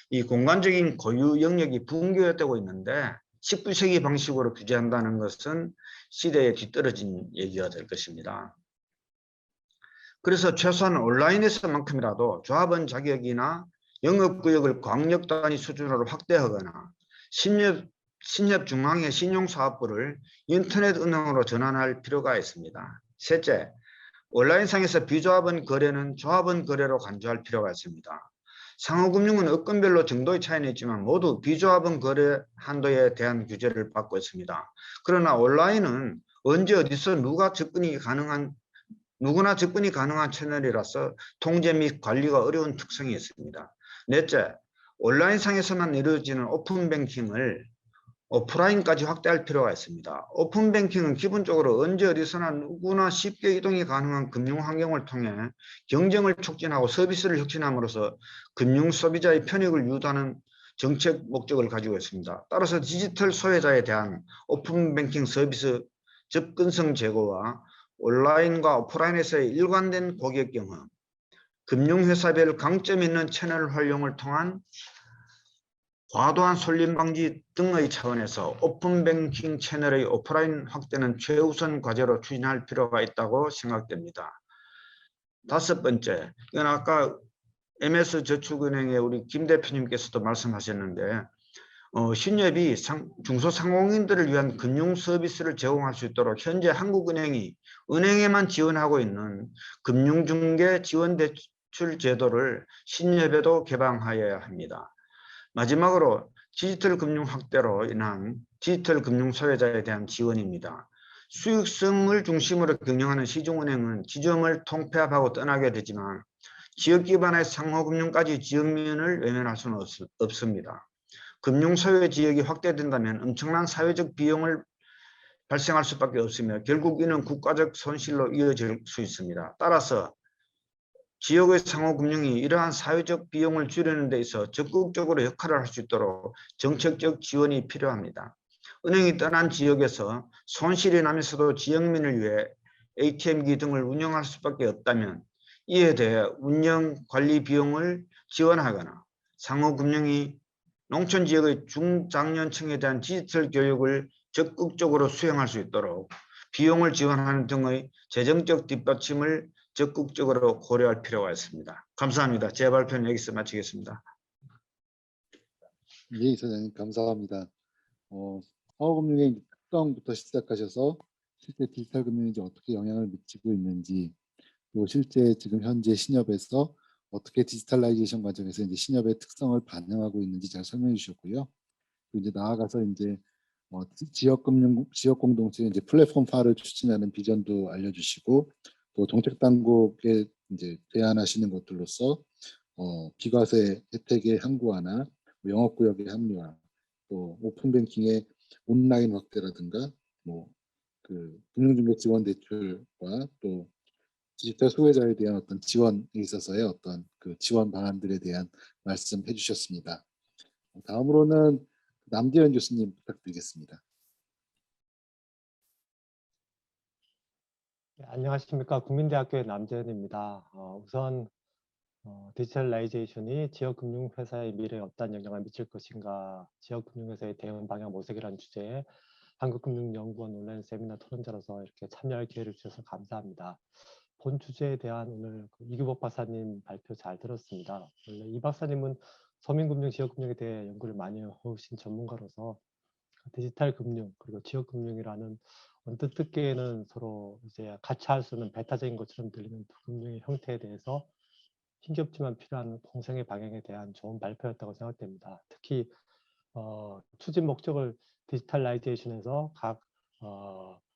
이 공간적인 고유 영역이 붕괴되고 있는데 19세기 방식으로 규제한다는 것은 시대에 뒤떨어진 얘기가 될 것입니다. 그래서 최소한 온라인에서만큼이라도 조합원 자격이나 영업구역을 광역 단위 수준으로 확대하거나 신협중앙회 신용사업부를 인터넷 은행으로 전환할 필요가 있습니다. 셋째, 온라인상에서 비조합원 거래는 조합원 거래로 간주할 필요가 있습니다. 상호금융은 업권별로 정도의 차이는 있지만 모두 비조합원 거래 한도에 대한 규제를 받고 있습니다. 그러나 온라인은 언제 어디서 누구나 접근이 가능한 채널이라서 통제 및 관리가 어려운 특성이 있습니다. 넷째, 온라인상에서만 이루어지는 오픈뱅킹을 오프라인까지 확대할 필요가 있습니다. 오픈뱅킹은 기본적으로 언제 어디서나 누구나 쉽게 이동이 가능한 금융환경을 통해 경쟁을 촉진하고 서비스를 혁신함으로써 금융 소비자의 편익을 유도하는 정책 목적을 가지고 있습니다. 따라서 디지털 소외자에 대한 오픈뱅킹 서비스 접근성 제고와 온라인과 오프라인에서의 일관된 고객 경험, 금융회사별 강점 있는 채널 활용을 통한 과도한 손림 방지 등의 차원에서 오픈뱅킹 채널의 오프라인 확대는 최우선 과제로 추진할 필요가 있다고 생각됩니다. 다섯 번째, 이건 아까 MS저축은행의 우리 김 대표님께서도 말씀하셨는데 신협이 중소상공인들을 위한 금융 서비스를 제공할 수 있도록 현재 한국은행이 은행에만 지원하고 있는 금융중개 지원대출 제도를 신협에도 개방하여야 합니다. 마지막으로 디지털 금융 확대로 인한 디지털 금융 소외자에 대한 지원입니다. 수익성을 중심으로 경영하는 시중은행은 지점을 통폐합하고 떠나게 되지만 지역 기반의 상호금융까지 지역면을 외면할 수는 없습니다. 금융소외 지역이 확대된다면 엄청난 사회적 비용을 발생할 수밖에 없으며 결국 이는 국가적 손실로 이어질 수 있습니다. 따라서 지역의 상호금융이 이러한 사회적 비용을 줄이는 데 있어 적극적으로 역할을 할 수 있도록 정책적 지원이 필요합니다. 은행이 떠난 지역에서 손실이 나면서도 지역민을 위해 ATM기 등을 운영할 수밖에 없다면 이에 대해 운영 관리 비용을 지원하거나 상호금융이 농촌 지역의 중장년층에 대한 디지털 교육을 적극적으로 수행할 수 있도록 비용을 지원하는 등의 재정적 뒷받침을 적극적으로 고려할 필요가 있습니다. 감사합니다. 제 발표는 여기서 마치겠습니다. 예, 이사장님 감사합니다. 상호금융의 특성부터 시작하셔서 실제 디지털 금융이 이제 어떻게 영향을 미치고 있는지, 또 실제 지금 현재 신협에서 어떻게 디지털라이제이션 과정에서 이제 신협의 특성을 반영하고 있는지 잘 설명해 주셨고요. 또 이제 나아가서 이제 지역 공동체 이제 플랫폼화를 추진하는 비전도 알려주시고, 또 정책 당국에 이제 제안하시는 것들로서 비과세 혜택의 항구화나 영업구역의 합리화, 또 오픈뱅킹의 온라인 확대라든가, 그 금융중개 지원 대출과 또 디지털 소외자에 대한 어떤 지원에 있어서의 어떤 그 지원 방안들에 대한 말씀해 주셨습니다. 다음으로는 남재현 교수님 부탁드리겠습니다. 네, 안녕하십니까. 국민대학교의 남재현입니다. 우선 디지털라이제이션이 지역금융회사의 미래에 어떤 영향을 미칠 것인가, 지역금융회사의 대응 방향 모색이라는 주제에 한국금융연구원 온라인 세미나 토론자로서 이렇게 참여할 기회를 주셔서 감사합니다. 본 주제에 대한 오늘 이규복 박사님 발표 잘 들었습니다. 원래 이 박사님은 서민금융, 지역금융에 대해 연구를 많이 해오신 전문가로서 디지털 금융 그리고 지역금융이라는 언뜻 듣기에는 서로 이제 같이 할 수 있는 배타적인 것처럼 들리는 두 금융의 형태에 대해서 힘겹지만 필요한 공생의 방향에 대한 좋은 발표였다고 생각됩니다. 특히 추진 목적을 디지털라이제이션에서 각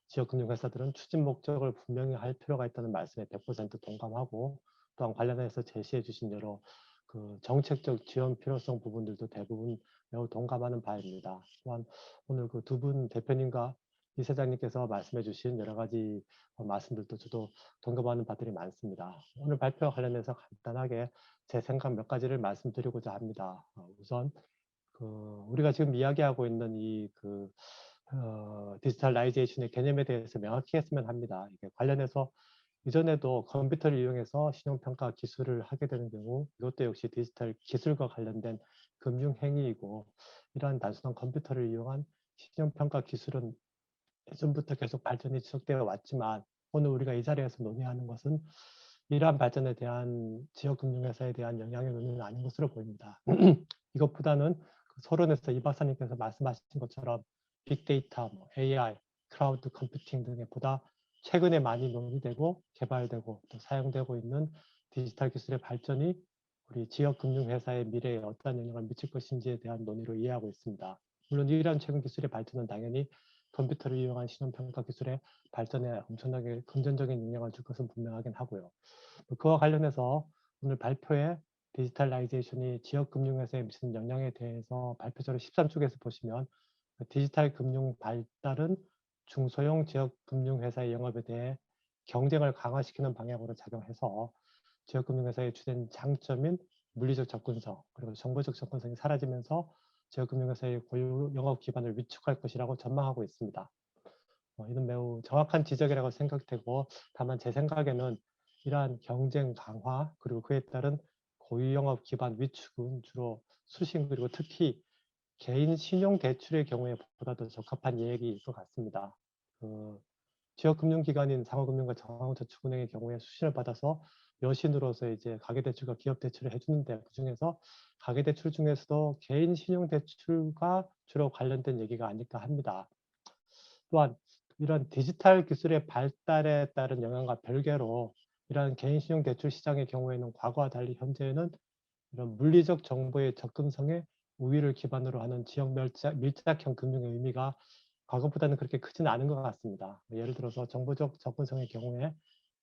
지역금융회사들은 추진 목적을 분명히 할 필요가 있다는 말씀에 100% 동감하고, 또한 관련해서 제시해 주신 여러 그 정책적 지원 필요성 부분들도 대부분 매우 동감하는 바입니다. 또한 오늘 그 두 분 대표님과 이사장님께서 말씀해 주신 여러 가지 말씀들도 저도 동감하는 바들이 많습니다. 오늘 발표와 관련해서 간단하게 제 생각 몇 가지를 말씀드리고자 합니다. 우선 우리가 지금 이야기하고 있는 이 디지털라이제이션의 개념에 대해서 명확히 했으면 합니다. 이게 관련해서 이전에도 컴퓨터를 이용해서 신용평가 기술을 하게 되는 경우 이것도 역시 디지털 기술과 관련된 금융행위이고, 이러한 단순한 컴퓨터를 이용한 신용평가 기술은 예전부터 계속 발전이 지속되어 왔지만 오늘 우리가 이 자리에서 논의하는 것은 이러한 발전에 대한 지역금융회사에 대한 영향의 논의는 아닌 것으로 보입니다. 이것보다는 서론에서 이 박사님께서 말씀하신 것처럼 빅데이터, AI, 클라우드 컴퓨팅 등에 보다 최근에 많이 논의되고 개발되고 또 사용되고 있는 디지털 기술의 발전이 우리 지역금융회사의 미래에 어떤 영향을 미칠 것인지에 대한 논의로 이해하고 있습니다. 물론 이러한 최근 기술의 발전은 당연히 컴퓨터를 이용한 신용평가 기술의 발전에 엄청나게 금전적인 영향을 줄 것은 분명하긴 하고요. 그와 관련해서 오늘 발표에 디지털라이제이션이 지역금융회사에 미치는 영향에 대해서 발표자료 13쪽에서 보시면 디지털 금융 발달은 중소형 지역금융회사의 영업에 대해 경쟁을 강화시키는 방향으로 작용해서 지역금융회사의 주된 장점인 물리적 접근성 그리고 정보적 접근성이 사라지면서 지역금융회사의 고유 영업 기반을 위축할 것이라고 전망하고 있습니다. 이는 매우 정확한 지적이라고 생각되고, 다만 제 생각에는 이러한 경쟁 강화 그리고 그에 따른 고유 영업 기반 위축은 주로 수신 그리고 특히 개인 신용 대출의 경우에 보다 더 적합한 예액일 것 같습니다. 지역금융기관인 상호금융과 정황저축은행의 경우에 수신을 받아서 여신으로서 이제 가계대출과 기업대출을 해주는데, 그 중에서 가계대출 중에서도 개인 신용대출과 주로 관련된 얘기가 아닐까 합니다. 또한 이런 디지털 기술의 발달에 따른 영향과 별개로 이러한 개인 신용대출 시장의 경우에는 과거와 달리 현재는 이런 물리적 정보의 접근성에 우위를 기반으로 하는 지역 밀착형 금융의 의미가 과거보다는 그렇게 크지는 않은 것 같습니다. 예를 들어서 정보적 접근성의 경우에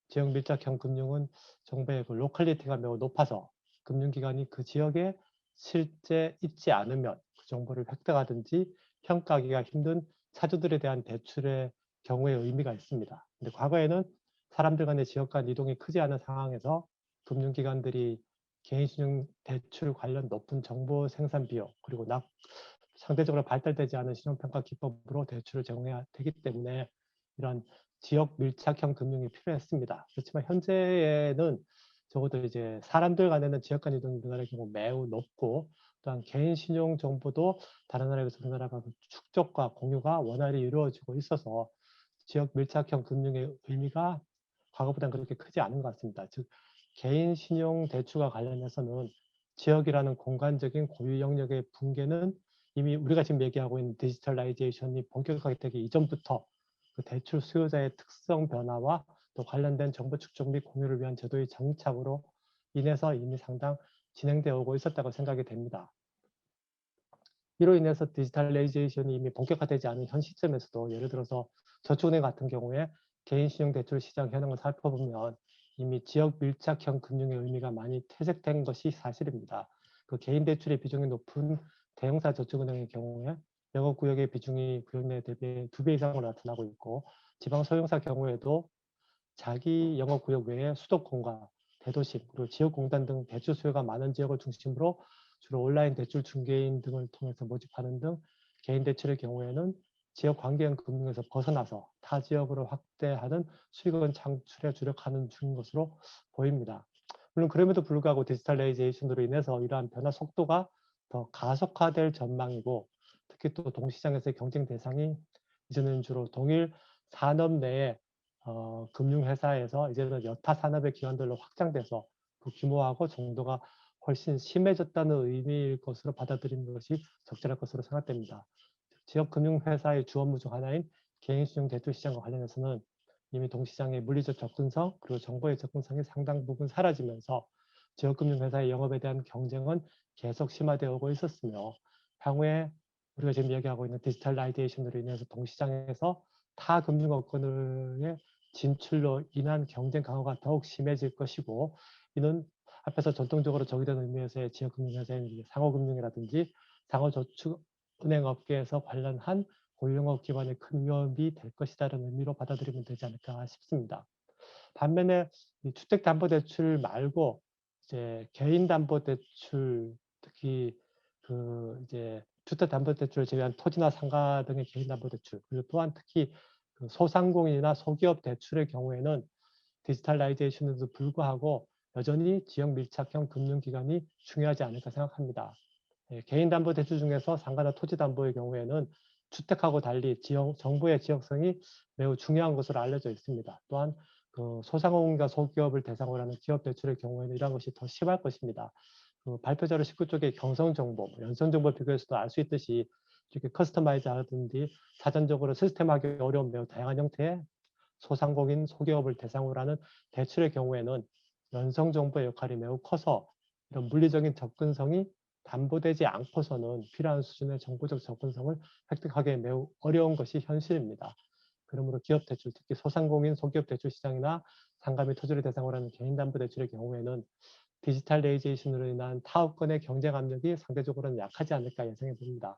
지역 밀착형 금융은 정보의 그 로컬리티가 매우 높아서 금융기관이 그 지역에 실제 있지 않으면 그 정보를 획득하든지 평가하기가 힘든 사주들에 대한 대출의 경우에 의미가 있습니다. 근데 과거에는 사람들 간의 지역 간 이동이 크지 않은 상황에서 금융기관들이 개인신용 대출 관련 높은 정보 생산 비용 그리고 상대적으로 발달되지 않은 신용평가 기법으로 대출을 제공해야 되기 때문에 이런 지역 밀착형 금융이 필요했습니다. 그렇지만 현재에는 적어도 이제 사람들 간에는 지역 간 이동이 우리나라의 경우 매우 높고 또한 개인 신용 정보도 다른 나라에 비해서 우리나라가 그 축적과 공유가 원활히 이루어지고 있어서 지역 밀착형 금융의 의미가 과거보다는 그렇게 크지 않은 것 같습니다. 즉 개인 신용 대출과 관련해서는 지역이라는 공간적인 고유 영역의 붕괴는 이미 우리가 지금 얘기하고 있는 디지털라이제이션이 본격화되기 되기 이전부터 그 대출 수요자의 특성 변화와 또 관련된 정보 축적 및 공유를 위한 제도의 정착으로 인해서 이미 상당 진행되어 오고 있었다고 생각이 됩니다. 이로 인해서 디지털라이제이션이 이미 본격화되지 않은 현 시점에서도 예를 들어서 저축은행 같은 경우에 개인신용대출 시장 현황을 살펴보면 이미 지역 밀착형 금융의 의미가 많이 퇴색된 것이 사실입니다. 그 개인 대출의 비중이 높은 대형사 저축은행의 경우에 영업구역의 비중이 구역 내 대비 2배 이상으로 나타나고 있고 지방 소형사 경우에도 자기 영업구역 외에 수도권과 대도시 그리고 지역공단 등 대출 수요가 많은 지역을 중심으로 주로 온라인 대출 중개인 등을 통해서 모집하는 등 개인 대출의 경우에는 지역 관계형 금융에서 벗어나서 타 지역으로 확대하는 수익원 창출에 주력하는 중인 것으로 보입니다. 물론 그럼에도 불구하고 디지털라이제이션으로 인해서 이러한 변화 속도가 더 가속화될 전망이고 특히 또 동시장에서의 경쟁 대상이 이제는 주로 동일 산업 내에 금융회사에서 이제는 여타 산업의 기관들로 확장돼서 그 규모하고 정도가 훨씬 심해졌다는 의미일 것으로 받아들이는 것이 적절할 것으로 생각됩니다. 지역 금융회사의 주 업무 중 하나인 개인신용 대출 시장과 관련해서는 이미 동시장의 물리적 접근성 그리고 정보의 접근성이 상당 부분 사라지면서 지역 금융회사의 영업에 대한 경쟁은 계속 심화되어 오고 있었으며 향후에 우리가 지금 얘기하고 있는 디지털라이제이션으로 인해서 동시장에서 타 금융업권의 진출로 인한 경쟁 강화가 더욱 심해질 것이고 이는 앞에서 전통적으로 적용되는 의미에서의 지역금융회사인 상호금융이라든지 상호저축은행 업계에서 관련한 고유영업 기관의 큰 위협이 될 것이다라는 의미로 받아들이면 되지 않을까 싶습니다. 반면에 이 주택담보대출 말고 이제 개인담보대출 특히 그 이제 주택담보대출을 제외한 토지나 상가 등의 개인담보대출 그리고 또한 특히 그 소상공인이나 소기업 대출의 경우에는 디지털라이제이션에도 불구하고 여전히 지역 밀착형 금융기관이 중요하지 않을까 생각합니다. 개인담보대출 중에서 상가나 토지담보의 경우에는 주택하고 달리 정부의 지역성이 매우 중요한 것으로 알려져 있습니다. 또한 그 소상공인과 소기업을 대상으로 하는 기업 대출의 경우에는 이러한 것이 더 심할 것입니다. 그 발표 자료 19쪽의 경성정보, 연성정보 비교에서도 알 수 있듯이 이렇게 커스터마이즈 하든지 사전적으로 시스템화하기 어려운 매우 다양한 형태의 소상공인, 소기업을 대상으로 하는 대출의 경우에는 연성정보의 역할이 매우 커서 이런 물리적인 접근성이 담보되지 않고서는 필요한 수준의 정보적 접근성을 획득하기 매우 어려운 것이 현실입니다. 그러므로 기업 대출, 특히 소상공인, 소기업 대출 시장이나 상가 및 토지를 대상으로 하는 개인담보대출의 경우에는 디지털레이제이션으로 인한 타업권의 경쟁 압력이 상대적으로는 약하지 않을까 예상해 봅니다.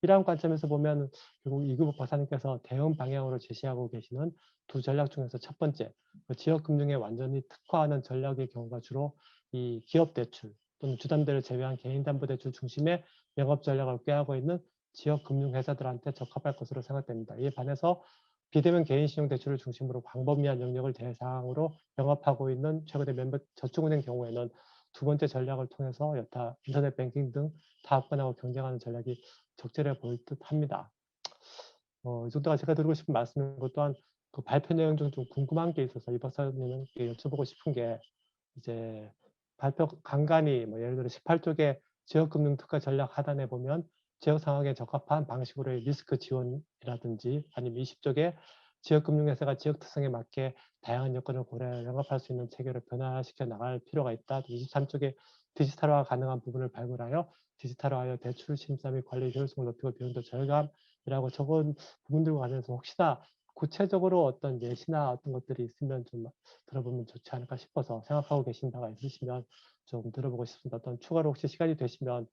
이러한 관점에서 보면 결국 이규복 박사님께서 대응 방향으로 제시하고 계시는 두 전략 중에서 첫 번째, 지역 금융에 완전히 특화하는 전략의 경우가 주로 이 기업 대출 또는 주담대를 제외한 개인담보대출 중심의 영업 전략을 꾀하고 있는 지역 금융 회사들한테 적합할 것으로 생각됩니다. 이에 반해서 비대면 개인신용대출을 중심으로 광범위한 영역을 대상으로 영업하고 있는 최근의 몇몇 저축은행 경우에는 두 번째 전략을 통해서 여타 인터넷 뱅킹 등 타업권하고 경쟁하는 전략이 적절해 보일 듯 합니다. 이 정도가 제가 드리고 싶은 말씀이고 또한 그 발표 내용 중 좀 궁금한 게 있어서 이 박사님께 여쭤보고 싶은 게 이제 발표 간간히 뭐 예를 들어 18쪽에 지역금융 특화 전략 하단에 보면 지역 상황에 적합한 방식으로의 리스크 지원이라든지 아니면 20쪽에 지역금융회사가 지역 특성에 맞게 다양한 여건을 고려해 영업할 수 있는 체계를 변화시켜 나갈 필요가 있다. 23쪽에 디지털화 가능한 부분을 발굴하여 디지털화하여 대출 심사 및 관리 효율성을 높이고 비용도 절감 이라고 적은 부분들과 관련해서 혹시나 구체적으로 어떤 예시나 어떤 것들이 있으면 좀 들어보면 좋지 않을까 싶어서 생각하고 계신 바가 있으시면 좀 들어보고 싶습니다. 어떤 추가로 혹시 시간이 되시면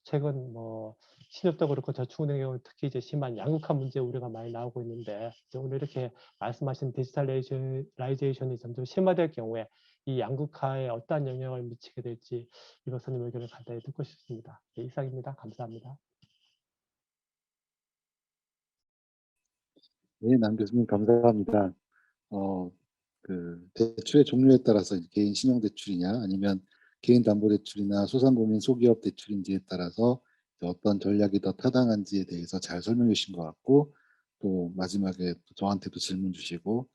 최근 뭐 신협도 그렇고 저축은행의 경우 특히 이제 심한 양극화 문제 우려가 많이 나오고 있는데 이제 오늘 이렇게 말씀하신 디지털라이제이션이 점점 심화될 경우에 이 양극화에 어떠한 영향을 미치게 될지 이 박사님 의견을 간단히 듣고 싶습니다. 네, 이상입니다. 감사합니다. 네, 남 교수님 감사합니다. 대출의 종류에 따라서 개인 신용대출이냐 아니면 개인담보대출이나 소상공인 소기업 대출인지에 따라서 어떤 전략이 더 타당한지에 대해서 잘 설명해 주신 것 같고 또 마지막에 또 저한테도 질문 주시고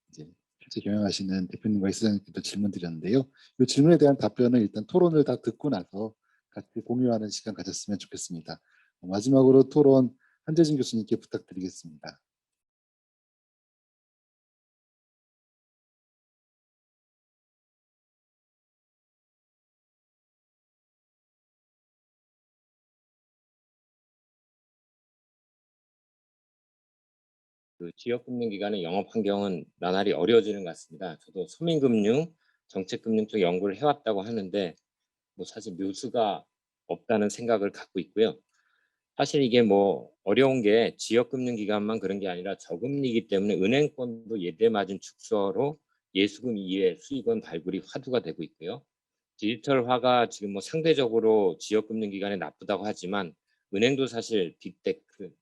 이제 실제 경영하시는 대표님과 이사장님께도 질문 드렸는데요. 이 질문에 대한 답변을 일단 토론을 다 듣고 나서 같이 공유하는 시간 가졌으면 좋겠습니다. 마지막으로 토론 한재진 교수님께 부탁드리겠습니다. 그 지역금융기관의 영업 환경은 나날이 어려워지는 것 같습니다. 저도 서민금융, 정책금융 쪽 연구를 해왔다고 하는데 뭐 사실 묘수가 없다는 생각을 갖고 있고요. 사실 이게 뭐 어려운 게 지역금융기관만 그런 게 아니라 저금리이기 때문에 은행권도 예대마진 축소로 예수금 이외 수익원 발굴이 화두가 되고 있고요. 디지털화가 지금 뭐 상대적으로 지역금융기관에 나쁘다고 하지만 은행도 사실 빅테크,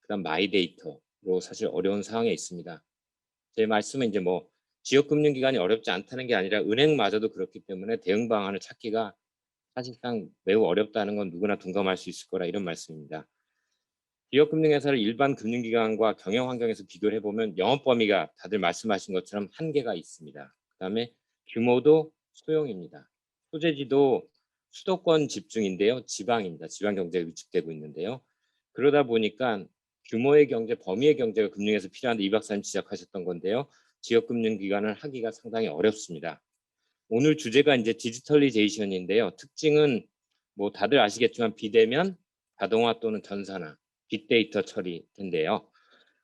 그다음 마이데이터로 사실 어려운 상황에 있습니다. 제 말씀은 이제 뭐 지역금융기관이 어렵지 않다는 게 아니라 은행마저도 그렇기 때문에 대응 방안을 찾기가 사실상 매우 어렵다는 건 누구나 동감할 수 있을 거라 이런 말씀입니다. 지역금융회사를 일반 금융기관과 경영 환경에서 비교를 해보면 영업 범위가 다들 말씀하신 것처럼 한계가 있습니다. 그다음에 규모도 소형입니다. 소재지도 수도권 집중인데요. 지방입니다. 지방 경제가 위축되고 있는데요. 그러다 보니까 규모의 경제, 범위의 경제가 금융에서 필요한데 이 박사님 지적하셨던 건데요. 지역금융기관을 하기가 상당히 어렵습니다. 오늘 주제가 이제 디지털리제이션인데요. 특징은 뭐 다들 아시겠지만 비대면, 자동화 또는 전산화, 빅데이터 처리인데요.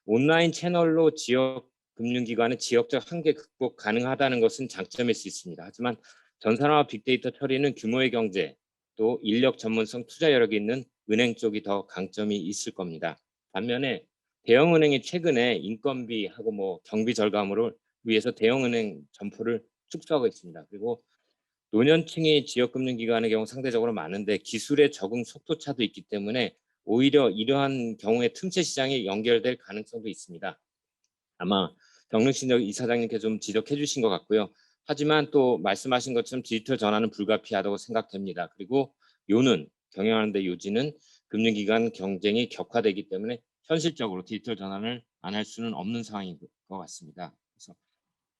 온라인 채널로 지역 금융기관의 지역적 한계 극복 가능하다는 것은 장점일 수 있습니다. 하지만 전산화와 빅데이터 처리는 규모의 경제, 또 인력 전문성, 투자 여력이 있는 은행 쪽이 더 강점이 있을 겁니다. 반면에 대형은행이 최근에 인건비하고 뭐 경비 절감으로 위해서 대형은행 점포를 축소하고 있습니다. 그리고 노년층이 지역금융기관의 경우 상대적으로 많은데 기술의 적응 속도 차도 있기 때문에 오히려 이러한 경우에 틈새 시장이 연결될 가능성도 있습니다. 아마 정릉신적 이사장님께 좀 지적해 주신 것 같고요. 하지만 또 말씀하신 것처럼 디지털 전환은 불가피하다고 생각됩니다. 그리고 경영하는 데 요지는 금융기관 경쟁이 격화되기 때문에 현실적으로 디지털 전환을 안 할 수는 없는 상황인 것 같습니다. 그래서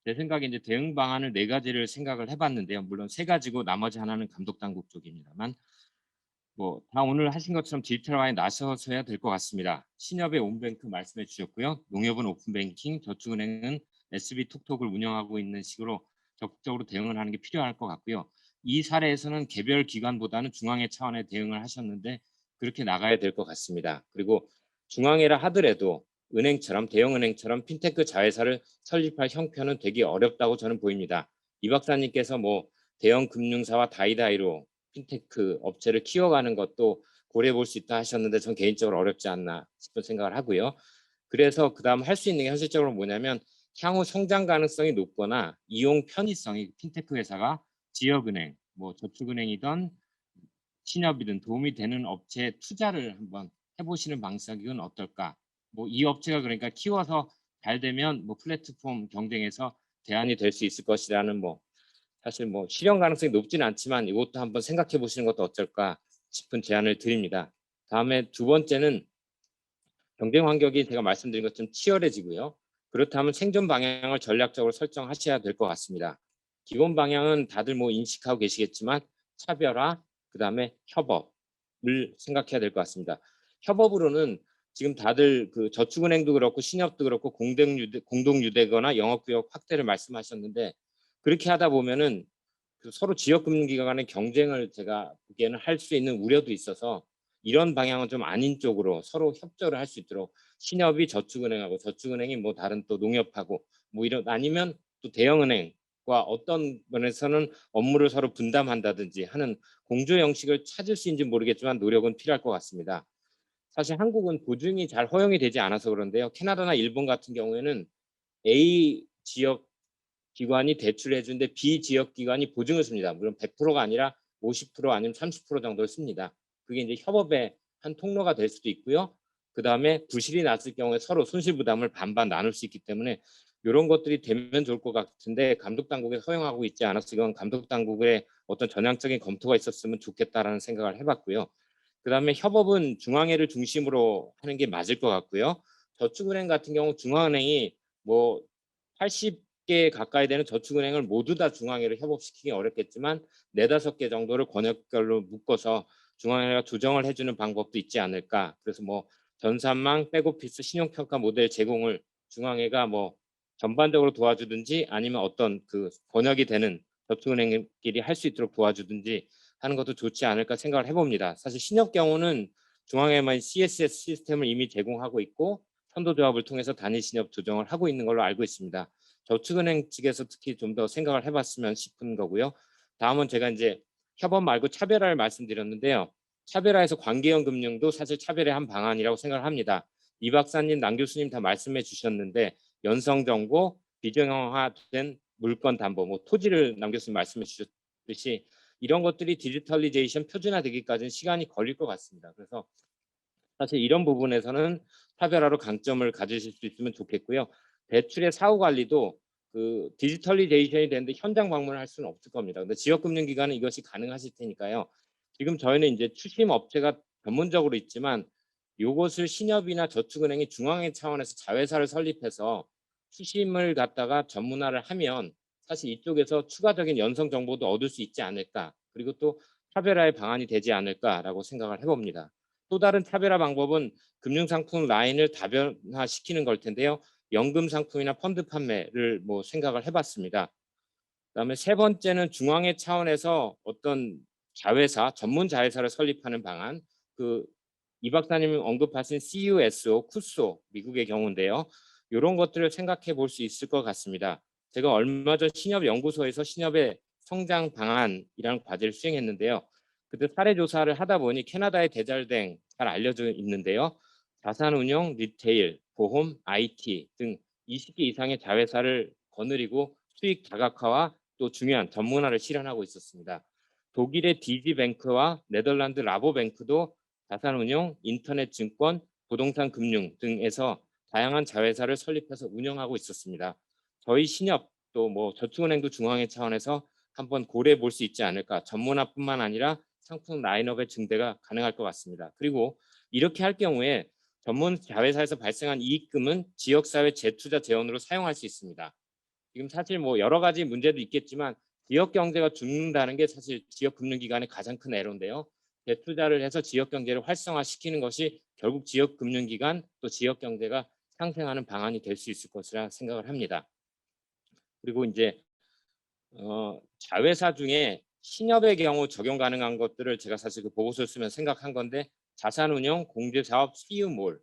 제 생각에 이제 대응 방안을 4가지를 생각을 해봤는데요. 물론 3가지고 나머지 하나는 감독당국 쪽입니다만 뭐 다 오늘 하신 것처럼 디지털화에 나서서야 될 것 같습니다. 신협의 온뱅크 말씀해 주셨고요. 농협은 오픈뱅킹, 저축은행은 SB톡톡을 운영하고 있는 식으로 적극적으로 대응을 하는 게 필요할 것 같고요. 이 사례에서는 개별 기관보다는 중앙회 차원의 대응을 하셨는데 그렇게 나가야 될 것 같습니다. 그리고 중앙회라 하더라도 은행처럼 대형은행처럼 핀테크 자회사를 설립할 형편은 되게 어렵다고 저는 보입니다. 이 박사님께서 뭐 대형 금융사와 다이다이로 핀테크 업체를 키워가는 것도 고려해 볼 수 있다 하셨는데 전 개인적으로 어렵지 않나 싶은 생각을 하고요. 그래서 그다음 할 수 있는 게 현실적으로 뭐냐면 향후 성장 가능성이 높거나 이용 편의성이 핀테크 회사가 지역은행, 뭐 저축은행이든 신협이든 도움이 되는 업체에 투자를 한번 해보시는 방식은 어떨까? 뭐 이 업체가 그러니까 키워서 잘 되면 뭐 플랫폼 경쟁에서 대안이 될 수 있을 것이라는 뭐 사실 뭐 실현 가능성이 높지는 않지만 이것도 한번 생각해 보시는 것도 어떨까 싶은 제안을 드립니다. 다음에 2번째는 경쟁 환경이 제가 말씀드린 것처럼 치열해지고요. 그렇다면 생존 방향을 전략적으로 설정하셔야 될 것 같습니다. 기본 방향은 다들 뭐 인식하고 계시겠지만 차별화, 그다음에 협업을 생각해야 될 것 같습니다. 협업으로는 지금 다들 그 저축은행도 그렇고 신협도 그렇고 공동유대거나 영업구역 확대를 말씀하셨는데 그렇게 하다 보면은 그 서로 지역금융기관 간의 경쟁을 제가 보기에는 할 수 있는 우려도 있어서 이런 방향은 좀 아닌 쪽으로 서로 협조를 할 수 있도록 신협이 저축은행하고 저축은행이 뭐 다른 또 농협하고 뭐 이런 아니면 또 대형은행과 어떤 면에서는 업무를 서로 분담한다든지 하는 공조 형식을 찾을 수 있는지 모르겠지만 노력은 필요할 것 같습니다. 사실 한국은 보증이 잘 허용이 되지 않아서 그런데요. 캐나다나 일본 같은 경우에는 A 지역 기관이 대출해 주는데 B 지역 기관이 보증을 씁니다. 물론 100%가 아니라 50% 아니면 30% 정도를 씁니다. 그게 이제 협업의 한 통로가 될 수도 있고요. 그다음에 부실이 났을 경우에 서로 손실 부담을 반반 나눌 수 있기 때문에 이런 것들이 되면 좋을 것 같은데 감독 당국이 허용하고 있지 않아서 이건 감독 당국의 어떤 전향적인 검토가 있었으면 좋겠다라는 생각을 해봤고요. 그다음에 협업은 중앙회를 중심으로 하는 게 맞을 것 같고요. 저축은행 같은 경우 중앙은행이 뭐 80개 가까이 되는 저축은행을 모두 다 중앙회로 협업시키기 어렵겠지만 4-5개 정도를 권역별로 묶어서 중앙회가 조정을 해주는 방법도 있지 않을까. 그래서 뭐 전산망, 백오피스, 신용평가 모델 제공을 중앙회가 뭐 전반적으로 도와주든지 아니면 어떤 그 권역이 되는 저축은행끼리 할 수 있도록 도와주든지 하는 것도 좋지 않을까 생각을 해봅니다. 사실 신협 경우는 중앙회만 CSS 시스템을 이미 제공하고 있고 선도조합을 통해서 단위 신협 조정을 하고 있는 걸로 알고 있습니다. 저축은행 측에서 특히 좀 더 생각을 해봤으면 싶은 거고요. 다음은 제가 이제 협업 말고 차별화를 말씀드렸는데요. 차별화에서 관계형 금융도 사실 차별의 한 방안이라고 생각을 합니다. 이 박사님, 남 교수님 다 말씀해 주셨는데 연성정보, 비정형화된 물건 담보, 뭐 토지를 남 교수님 말씀해 주셨듯이 이런 것들이 디지털리제이션 표준화되기까지는 시간이 걸릴 것 같습니다. 그래서 사실 이런 부분에서는 차별화로 강점을 가지실 수 있으면 좋겠고요. 대출의 사후 관리도 그 디지털리제이션이 되는데 현장 방문을 할 수는 없을 겁니다. 근데 지역금융기관은 이것이 가능하실 테니까요. 지금 저희는 이제 추심 업체가 전문적으로 있지만 이것을 신협이나 저축은행이 중앙회 차원에서 자회사를 설립해서 추심을 갖다가 전문화를 하면 사실 이쪽에서 추가적인 연성 정보도 얻을 수 있지 않을까. 그리고 또 차별화의 방안이 되지 않을까라고 생각을 해봅니다. 또 다른 차별화 방법은 금융상품 라인을 다변화시키는 걸 텐데요. 연금 상품이나 펀드 판매를 뭐 생각을 해봤습니다. 그다음에 세 번째는 중앙회 차원에서 어떤 자회사, 전문 자회사를 설립하는 방안, 그 이 박사님이 언급하신 CUSO, 쿠소 미국의 경우인데요. 이런 것들을 생각해 볼 수 있을 것 같습니다. 제가 얼마 전 신협연구소에서 신협의 성장 방안이라는 과제를 수행했는데요. 그때 사례 조사를 하다 보니 캐나다의 대잘댕 잘 알려져 있는데요. 자산운용, 리테일, 보험, IT 등 20개 이상의 자회사를 거느리고 수익 다각화와 또 중요한 전문화를 실현하고 있었습니다. 독일의 디지뱅크와 네덜란드 라보뱅크도 자산운용, 인터넷 증권, 부동산 금융 등에서 다양한 자회사를 설립해서 운영하고 있었습니다. 저희 신협 또 뭐 저축은행도 중앙회 차원에서 한번 고려해 볼 수 있지 않을까. 전문화뿐만 아니라 상품 라인업의 증대가 가능할 것 같습니다. 그리고 이렇게 할 경우에 전문 자회사에서 발생한 이익금은 지역사회 재투자 재원으로 사용할 수 있습니다. 지금 사실 뭐 여러 가지 문제도 있겠지만 지역 경제가 죽는다는 게 사실 지역 금융기관의 가장 큰 애로인데요. 재투자를 해서 지역 경제를 활성화시키는 것이 결국 지역 금융기관 또 지역 경제가 상생하는 방안이 될 수 있을 것이라 생각을 합니다. 그리고 이제 자회사 중에 신협의 경우 적용 가능한 것들을 제가 사실 그 보고서를 쓰면서 생각한 건데 자산운용, 공제사업, CU몰을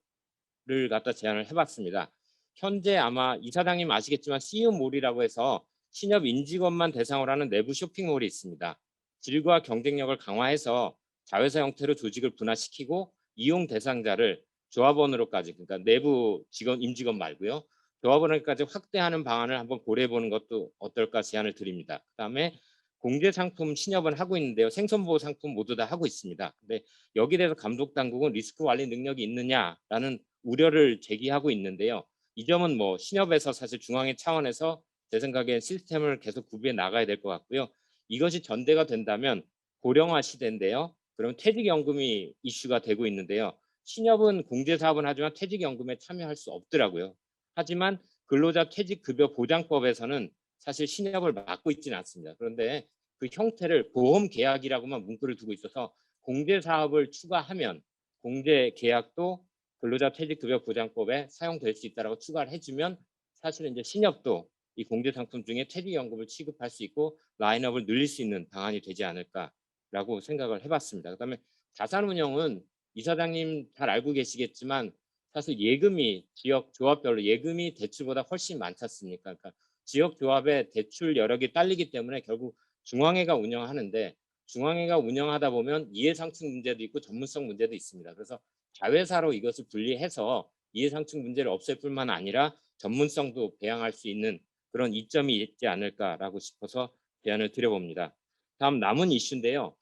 갖다 제안을 해봤습니다. 현재 아마 이사장님 아시겠지만 CU몰이라고 해서 신협 임직원만 대상으로 하는 내부 쇼핑몰이 있습니다. 질과 경쟁력을 강화해서 자회사 형태로 조직을 분화시키고 이용 대상자를 조합원으로까지 그러니까 내부 직원 임직원 말고요. 조합원까지 확대하는 방안을 한번 고려해 보는 것도 어떨까 제안을 드립니다. 그다음에 공제 상품 신협은 하고 있는데요. 생선보호 상품 모두 다 하고 있습니다. 근데 여기에 대해서 감독 당국은 리스크 관리 능력이 있느냐라는 우려를 제기하고 있는데요. 이 점은 뭐 신협에서 사실 중앙회 차원에서 제 생각에 시스템을 계속 구비해 나가야 될 것 같고요. 이것이 전제가 된다면 고령화 시대인데요. 그럼 퇴직연금이 이슈가 되고 있는데요. 신협은 공제사업은 하지만 퇴직연금에 참여할 수 없더라고요. 하지만 근로자 퇴직급여 보장법에서는 사실 신협을 막고 있지는 않습니다. 그런데 그 형태를 보험 계약이라고만 문구를 두고 있어서 공제 사업을 추가하면 공제 계약도 근로자 퇴직급여 보장법에 사용될 수 있다라고 추가를 해주면 사실은 이제 신협도 이 공제 상품 중에 퇴직연금을 취급할 수 있고 라인업을 늘릴 수 있는 방안이 되지 않을까라고 생각을 해봤습니다. 그다음에 자산운용은 이사장님 잘 알고 계시겠지만 사실 예금이 지역 조합별로 예금이 대출보다 훨씬 많지 않습니까? 그러니까 지역 조합의 대출 여력이 딸리기 때문에 결국 중앙회가 운영하는데 중앙회가 운영하다 보면 이해상충 문제도 있고 전문성 문제도 있습니다. 그래서 자회사로 이것을 분리해서 이해상충 문제를 없앨 뿐만 아니라 전문성도 배양할 수 있는 그런 이점이 있지 않을까라고 싶어서 제안을 드려봅니다. 다음 남은 이슈인데요.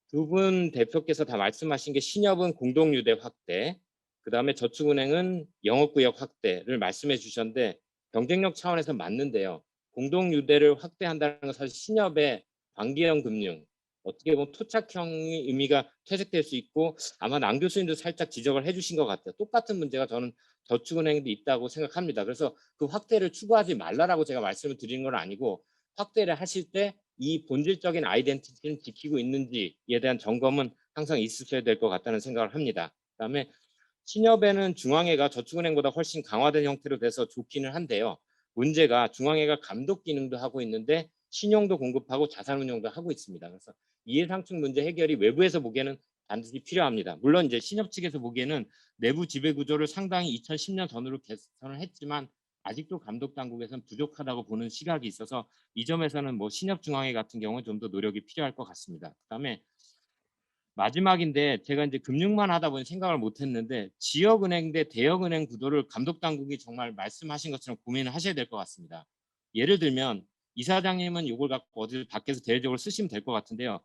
두 분 대표께서 다 말씀하신 게 신협은 공동유대 확대, 그다음에 저축은행은 영업구역 확대를 말씀해 주셨는데 경쟁력 차원에서 맞는데요. 공동유대를 확대한다는 건 사실 신협의 광기형 금융, 어떻게 보면 토착형의 의미가 퇴색될 수 있고 아마 남 교수님도 살짝 지적을 해주신 것 같아요. 똑같은 문제가 저는 저축은행도 있다고 생각합니다. 그래서 그 확대를 추구하지 말라라고 제가 말씀을 드리는 건 아니고 확대를 하실 때 이 본질적인 아이덴티티는 지키고 있는지에 대한 점검은 항상 있으셔야 될 것 같다는 생각을 합니다. 그다음에 신협에는 중앙회가 저축은행보다 훨씬 강화된 형태로 돼서 좋기는 한데요. 문제가 중앙회가 감독 기능도 하고 있는데 신용도 공급하고 자산운용도 하고 있습니다. 그래서 이해상충 문제 해결이 외부에서 보기에는 반드시 필요합니다. 물론 이제 신협 측에서 보기에는 내부 지배 구조를 상당히 2010년 전으로 개선을 했지만 아직도 감독 당국에서는 부족하다고 보는 시각이 있어서 이 점에서는 뭐 신협중앙회 같은 경우는 좀 더 노력이 필요할 것 같습니다. 그다음에 마지막인데 제가 이제 금융만 하다 보니 생각을 못했는데 지역은행 대 대형은행 구도를 감독 당국이 정말 말씀하신 것처럼 고민을 하셔야 될 것 같습니다. 예를 들면 이사장님은 이걸 갖고 어디 밖에서 대외적으로 쓰시면 될 것 같은데요.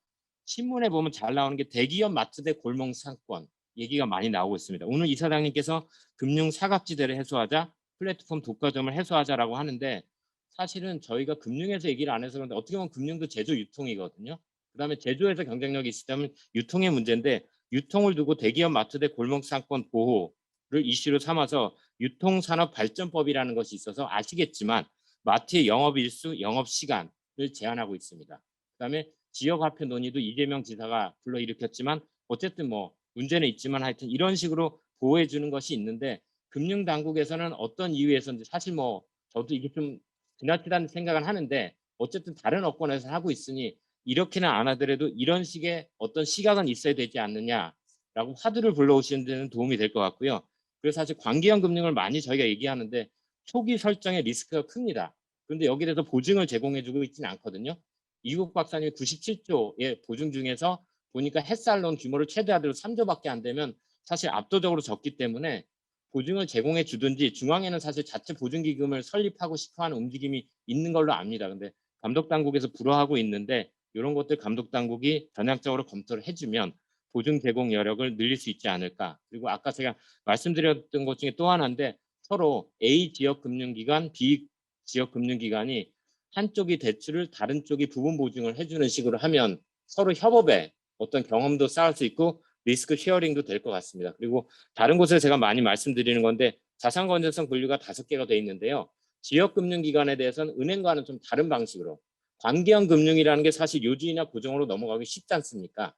신문에 보면 잘 나오는 게 대기업 마트 대 골목 상권 얘기가 많이 나오고 있습니다. 오늘 이사장님께서 금융 사각지대를 해소하자, 플랫폼 독과점을 해소하자라고 하는데 사실은 저희가 금융에서 얘기를 안 해서 그런데 어떻게 보면 금융도 제조 유통이거든요. 그다음에 제조에서 경쟁력이 있다면 유통의 문제인데 유통을 두고 대기업 마트 대 골목 상권 보호를 이슈로 삼아서 유통산업발전법이라는 것이 있어서 아시겠지만 마트의 영업일수, 영업시간을 제한하고 있습니다. 그다음에 지역화폐 논의도 이재명 지사가 불러일으켰지만 어쨌든 뭐 문제는 있지만 하여튼 이런 식으로 보호해 주는 것이 있는데 금융당국에서는 어떤 이유에서인지 사실 뭐 저도 이게 좀 지나치다는 생각은 하는데 어쨌든 다른 업권에서 하고 있으니 이렇게는 안 하더라도 이런 식의 어떤 시각은 있어야 되지 않느냐라고 화두를 불러오시는 데는 도움이 될 것 같고요. 그래서 사실 관계형 금융을 많이 저희가 얘기하는데 초기 설정의 리스크가 큽니다. 그런데 여기에 대해서 보증을 제공해주고 있지는 않거든요. 이국 박사님이 97조의 보증 중에서 보니까 햇살론 규모를 최대하도록 3조밖에 안 되면 사실 압도적으로 적기 때문에 보증을 제공해 주든지 중앙에는 사실 자체 보증기금을 설립하고 싶어하는 움직임이 있는 걸로 압니다. 근데 감독당국에서 불허하고 있는데 이런 것들 감독당국이 전향적으로 검토를 해주면 보증 제공 여력을 늘릴 수 있지 않을까. 그리고 아까 제가 말씀드렸던 것 중에 또 하나인데 서로 A 지역금융기관, B 지역금융기관이 한쪽이 대출을 다른 쪽이 부분 보증을 해주는 식으로 하면 서로 협업에 어떤 경험도 쌓을 수 있고 리스크 쉐어링도 될 것 같습니다. 그리고 다른 곳에서 제가 많이 말씀드리는 건데 자산 건전성 분류가 5개가 되어 있는데요. 지역금융기관에 대해서는 은행과는 좀 다른 방식으로 관계형 금융이라는 게 사실 요지나 고정으로 넘어가기 쉽지 않습니까?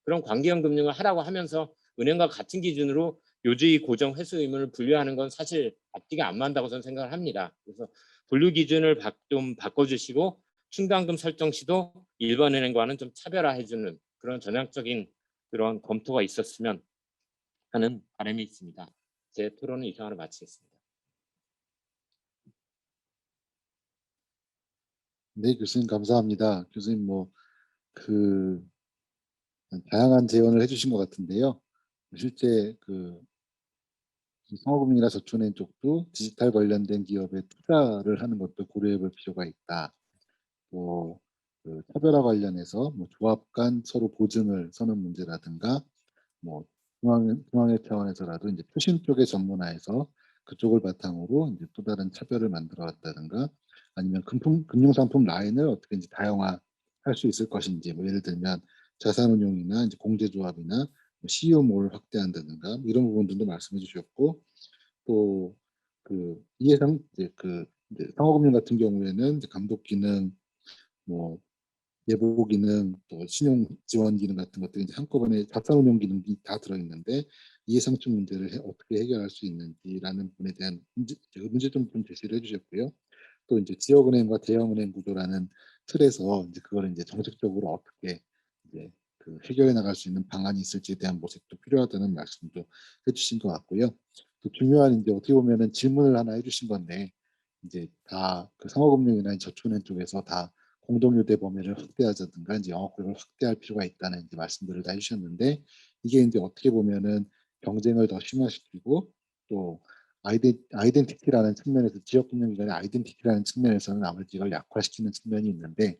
그런 관계형 금융을 하라고 하면서 은행과 같은 기준으로 요지 고정 회수 의무를 분류하는 건 사실 앞뒤가 안 맞는다고 저는 생각을 합니다. 그래서 분류 기준을 좀 바꿔주시고 충당금 설정 시도 일반 은행과는 좀 차별화해주는 그런 전향적인 그런 검토가 있었으면 하는 바람이 있습니다. 제 토론은 이상으로 마치겠습니다. 네, 교수님 감사합니다. 교수님 그 다양한 제언을 해주신 것 같은데요. 실제 상호금융이나 저축은행 쪽도 디지털 관련된 기업에 투자를 하는 것도 고려해볼 필요가 있다. 차별화 관련해서 조합 간 서로 보증을 서는 문제라든가 중앙회 차원에서라도 이제 표심 쪽의 전문화해서 그쪽을 바탕으로 이제 또 다른 차별을 만들어 왔다든가 아니면 금융상품 라인을 어떻게 이제 다양화할 수 있을 것인지 예를 들면 자산운용이나 이제 공제조합이나 CEO몰을 확대한다든가 이런 부분들도 말씀해 주셨고 또 이해상 이제 이제 상호금융 같은 경우에는 이제 감독 기능 예보 기능, 또 신용 지원 기능 같은 것들이 이제 한꺼번에 자산운용 기능이 다 들어있는데 이해상충 문제를 어떻게 해결할 수 있는지라는 부분에 대한 문제점 좀 제시를 해주셨고요. 또 이제 지역은행과 대형은행 구조라는 틀에서 이제 그걸 이제 정책적으로 어떻게 이제 해결해 나갈 수 있는 방안이 있을지에 대한 모색도 필요하다는 말씀도 해주신 것 같고요. 또 중요한 이제 어떻게 보면은 질문을 하나 해주신 건데 이제 다 그 상호금융이나 저축은행 쪽에서 다 공동유대 범위를 확대하자든가 이제 영업구역을 확대할 필요가 있다는 이제 말씀들을 다 해주셨는데 이게 이제 어떻게 보면은 경쟁을 더 심화시키고 또 아이덴티티라는 측면에서 지역금융기관의 아이덴티티라는 측면에서는 아무래도 이걸 약화시키는 측면이 있는데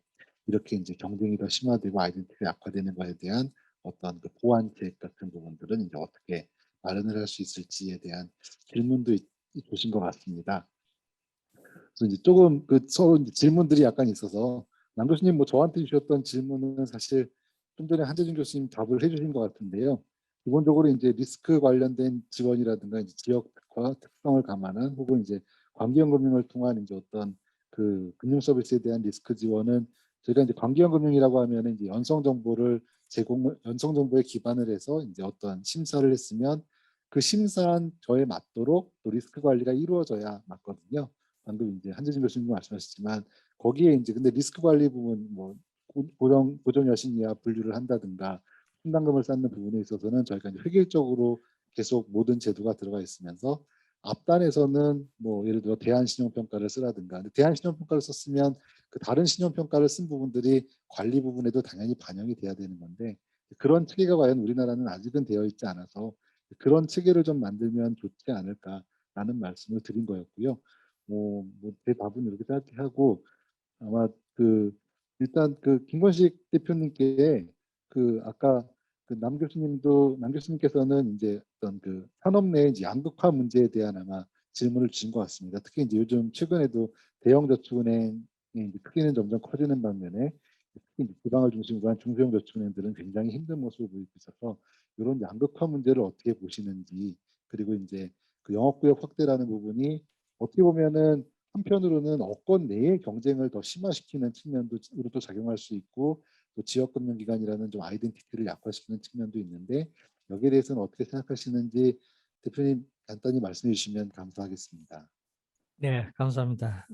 이렇게 이제 경쟁이 더 심화되고 아이덴티티가 약화되는 것에 대한 어떤 그 보완책 같은 부분들은 이제 어떻게 마련을 할 수 있을지에 대한 질문도 주신 것 같습니다. 그래서 이제 조금 그 서로 이제 질문들이 약간 있어서 남 교수님 뭐 저한테 주셨던 질문은 사실 좀 전에 한재준 교수님 답을 해주신 것 같은데요. 기본적으로 이제 리스크 관련된 지원이라든가 이제 지역과 특성을 감안한 혹은 이제 관계형 금융을 통한 이제 어떤 그 금융 서비스에 대한 리스크 지원은 저희가 이제 관계형 금융이라고 하면 이제 연성 정보를 연성 정보에 기반을 해서 이제 어떤 심사를 했으면 그 심사한 저에 맞도록 또 리스크 관리가 이루어져야 맞거든요. 방금 이제 한재진 교수님 말씀하셨지만 거기에 이제 근데 리스크 관리 부분 뭐 고정 여신 이하 분류를 한다든가 충당금을 쌓는 부분에 있어서는 저희가 이제 획일적으로 계속 모든 제도가 들어가 있으면서 앞단에서는 뭐 예를 들어 대안 신용평가를 쓰라든가 근데 대안 신용평가를 썼으면 그 다른 신용평가를 쓴 부분들이 관리 부분에도 당연히 반영이 돼야 되는 건데 그런 체계가 과연 우리나라는 아직은 되어 있지 않아서 그런 체계를 좀 만들면 좋지 않을까라는 말씀을 드린 거였고요. 제 답은 이렇게 생각하고 아마 그 일단 그 김건식 대표님께 그 아까 그 남 교수님께서는 이제 어떤 그 산업 내 이제 양극화 문제에 대한 아마 질문을 주신 것 같습니다. 특히 이제 요즘 최근에도 대형 저축은행이 이제 크기는 점점 커지는 반면에 특히 이제 지방을 중심으로 한 중소형 저축은행들은 굉장히 힘든 모습을 보이고 있어서 이런 양극화 문제를 어떻게 보시는지 그리고 이제 그 영업구역 확대라는 부분이 어떻게 보면은 한편으로는 업권 내의 경쟁을 더 심화시키는 측면으로도 작용할 수 있고 또 지역금융기관이라는 좀 아이덴티티를 약화시키는 측면도 있는데 여기에 대해서는 어떻게 생각하시는지 대표님 간단히 말씀해 주시면 감사하겠습니다. 네, 감사합니다.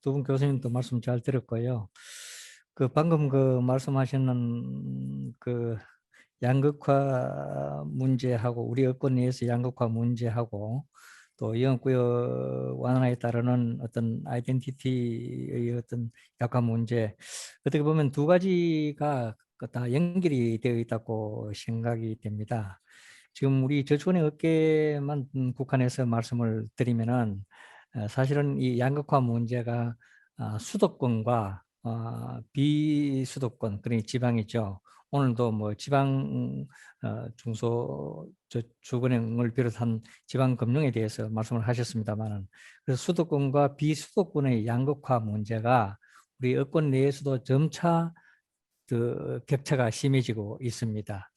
두 분 교수님도 말씀 잘 들었고요. 그 방금 그 말씀하시는 그 양극화 문제하고 우리 여권 내에서 양극화 문제하고 또 영업구역 완화에 따르는 어떤 아이덴티티의 어떤 약화 문제 어떻게 보면 두 가지가 다 연결이 되어 있다고 생각이 됩니다. 지금 우리 저축은행 업계만 국한해서 말씀을 드리면은 사실은 이 양극화 문제가 수도권과 비수도권, 그러니 지방이죠. 오늘도 뭐 지방 중소저축은행을 비롯한 지방 금융에 대해서 말씀을 하셨습니다만은 그래서 수도권과 비수도권의 양극화 문제가 우리 여권 내에서도 점차 그 격차가 심해지고 있습니다.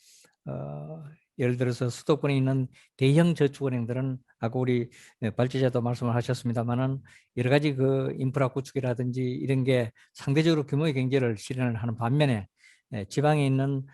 예를 들어서 수도권에 있는 대형 저축은행들은 아까 우리 발제자도 말씀을 하셨습니다만은 여러 가지 그 인프라 구축이라든지 이런 게 상대적으로 규모의 경제를 실현을 하는 반면에 지방에 있는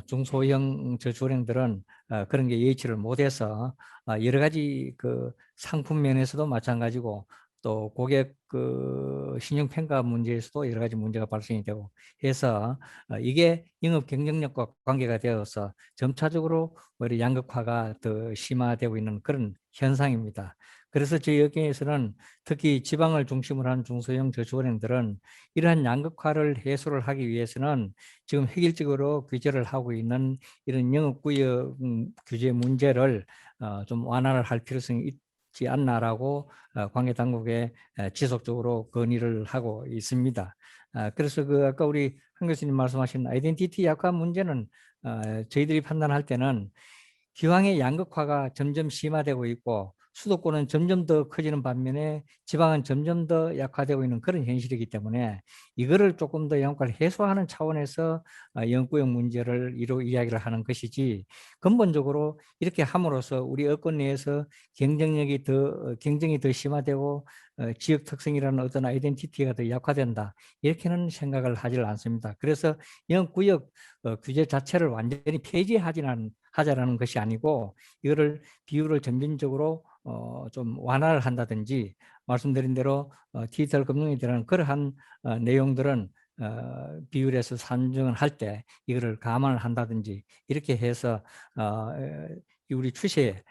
중소형 저축은행들은 그런 게 예치를 못해서 여러 가지 그 상품 면에서도 마찬가지고 또 고객 그 신용 평가 문제에서도 여러 가지 문제가 발생이 되고 해서 이게 영업 경쟁력과 관계가 되어서 점차적으로 오히려 양극화가 더 심화되고 있는 그런 현상입니다. 그래서 저희 여기에서는 특히 지방을 중심으로 한 중소형 저축은행들은 이러한 양극화를 해소를 하기 위해서는 지금 획일적으로 규제를 하고 있는 이런 영업구역 규제 문제를 좀 완화를 할 필요성이 있지 않나라고 관계당국에 지속적으로 건의를 하고 있습니다. 그래서 그 아까 우리 한 교수님 말씀하신 아이덴티티 약화 문제는 저희들이 판단할 때는 기왕의 양극화가 점점 심화되고 있고 수도권은 점점 더 커지는 반면에 지방은 점점 더 약화되고 있는 그런 현실이기 때문에 이거를 조금 더 양극화를 해소하는 차원에서 영구역 문제를 이야기를 하는 것이지 근본적으로 이렇게 함으로써 우리 여권 내에서 경쟁이 더 심화되고 지역 특성이라는 어떤 아이덴티티가 더 약화된다 이렇게는 생각을 하지 않습니다. 그래서 영구역 규제 자체를 완전히 하자라는 것이 아니고 이거를 비율을 점진적으로 좀 완화를 한다든지 말씀드린 대로 디지털 금융에 대한 그러한 내용들은 비율에서 산정을 할 때 이거를 감안을 한다든지 이렇게 해서 우리 추세에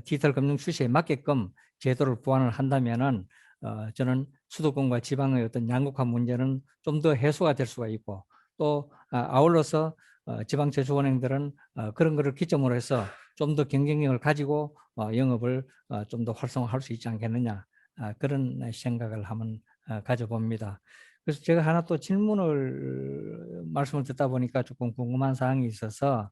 디지털 금융 추세에 맞게끔 제도를 보완을 한다면은 저는 수도권과 지방의 어떤 양극화 문제는 좀 더 해소가 될 수가 있고 또 아울러서 지방저축은행들은 그런 거를 기점으로 해서 좀 더 경쟁력을 가지고 영업을 좀 더 활성화할 수 있지 않겠느냐 그런 생각을 한번 가져봅니다. 그래서 제가 하나 또 질문을 말씀을 듣다 보니까 조금 궁금한 사항이 있어서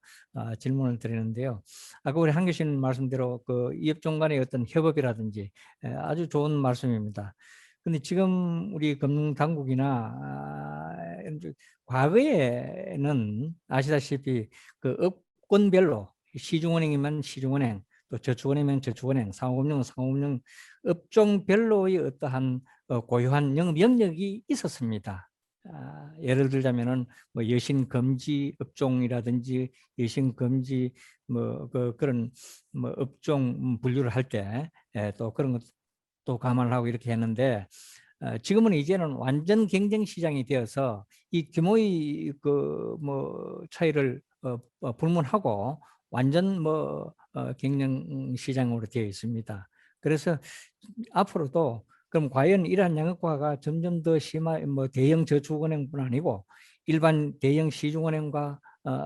질문을 드리는데요. 아까 우리 한 교수님 말씀대로 그 이업종 간의 어떤 협업이라든지 아주 좋은 말씀입니다. 근데 지금 우리 금융당국이나 과거에는 아시다시피 그 업권별로 시중은행이면 시중은행 또 저축은행이면 저축은행 상호금융은 상호금융 업종별로의 어떠한 고유한 영업 영역이 있었습니다. 예를 들자면은 뭐 여신 금지 업종이라든지 여신 금지 뭐 그런 뭐 업종 분류를 할 때 또 그런 것도 감안을 하고 이렇게 했는데 지금은 이제는 완전 경쟁 시장이 되어서 이 규모의 그 뭐 차이를 불문하고 완전 뭐 경영 시장으로 되어 있습니다. 그래서 앞으로도 그럼 과연 이러한 양극화가 점점 더 심한 뭐 대형 저축은행뿐 아니고 일반 대형 시중은행과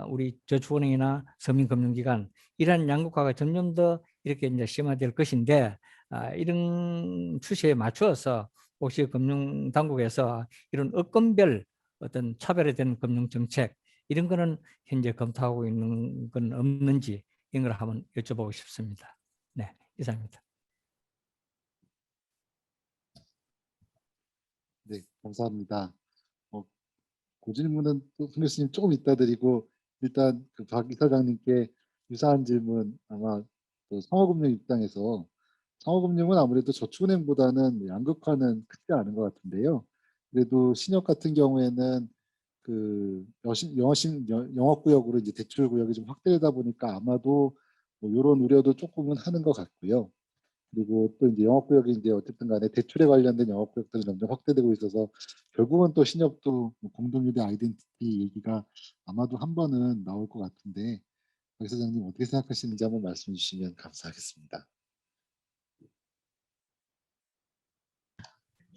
우리 저축은행이나 서민금융기관 이러한 양극화가 점점 더 이렇게 이제 심화될 것인데 이런 추세에 맞추어서 혹시 금융당국에서 이런 업권별 어떤 차별화된 금융정책 이런 거는 현재 검토하고 있는 건 없는지 이런 걸 한번 여쭤보고 싶습니다. 네, 이상입니다. 네, 감사합니다. 그 질문은 또 홍 교수님 조금 이따 드리고 일단 그 박 이사장님께 유사한 질문 아마 또 상호금융 입장에서 상호금융은 아무래도 저축은행보다는 양극화는 크지 않은 것 같은데요. 그래도 신협 같은 경우에는 그 영업구역으로 이제 대출 구역이 좀 확대되다 보니까 아마도 뭐 이런 우려도 조금은 하는 것 같고요. 그리고 또 이제 영업구역이 이제 어쨌든 간에 대출에 관련된 영업구역들이 점점 확대되고 있어서 결국은 또 신협도 뭐 공동유대 아이덴티티 얘기가 아마도 한 번은 나올 것 같은데 박 사장님 어떻게 생각하시는지 한번 말씀해 주시면 감사하겠습니다.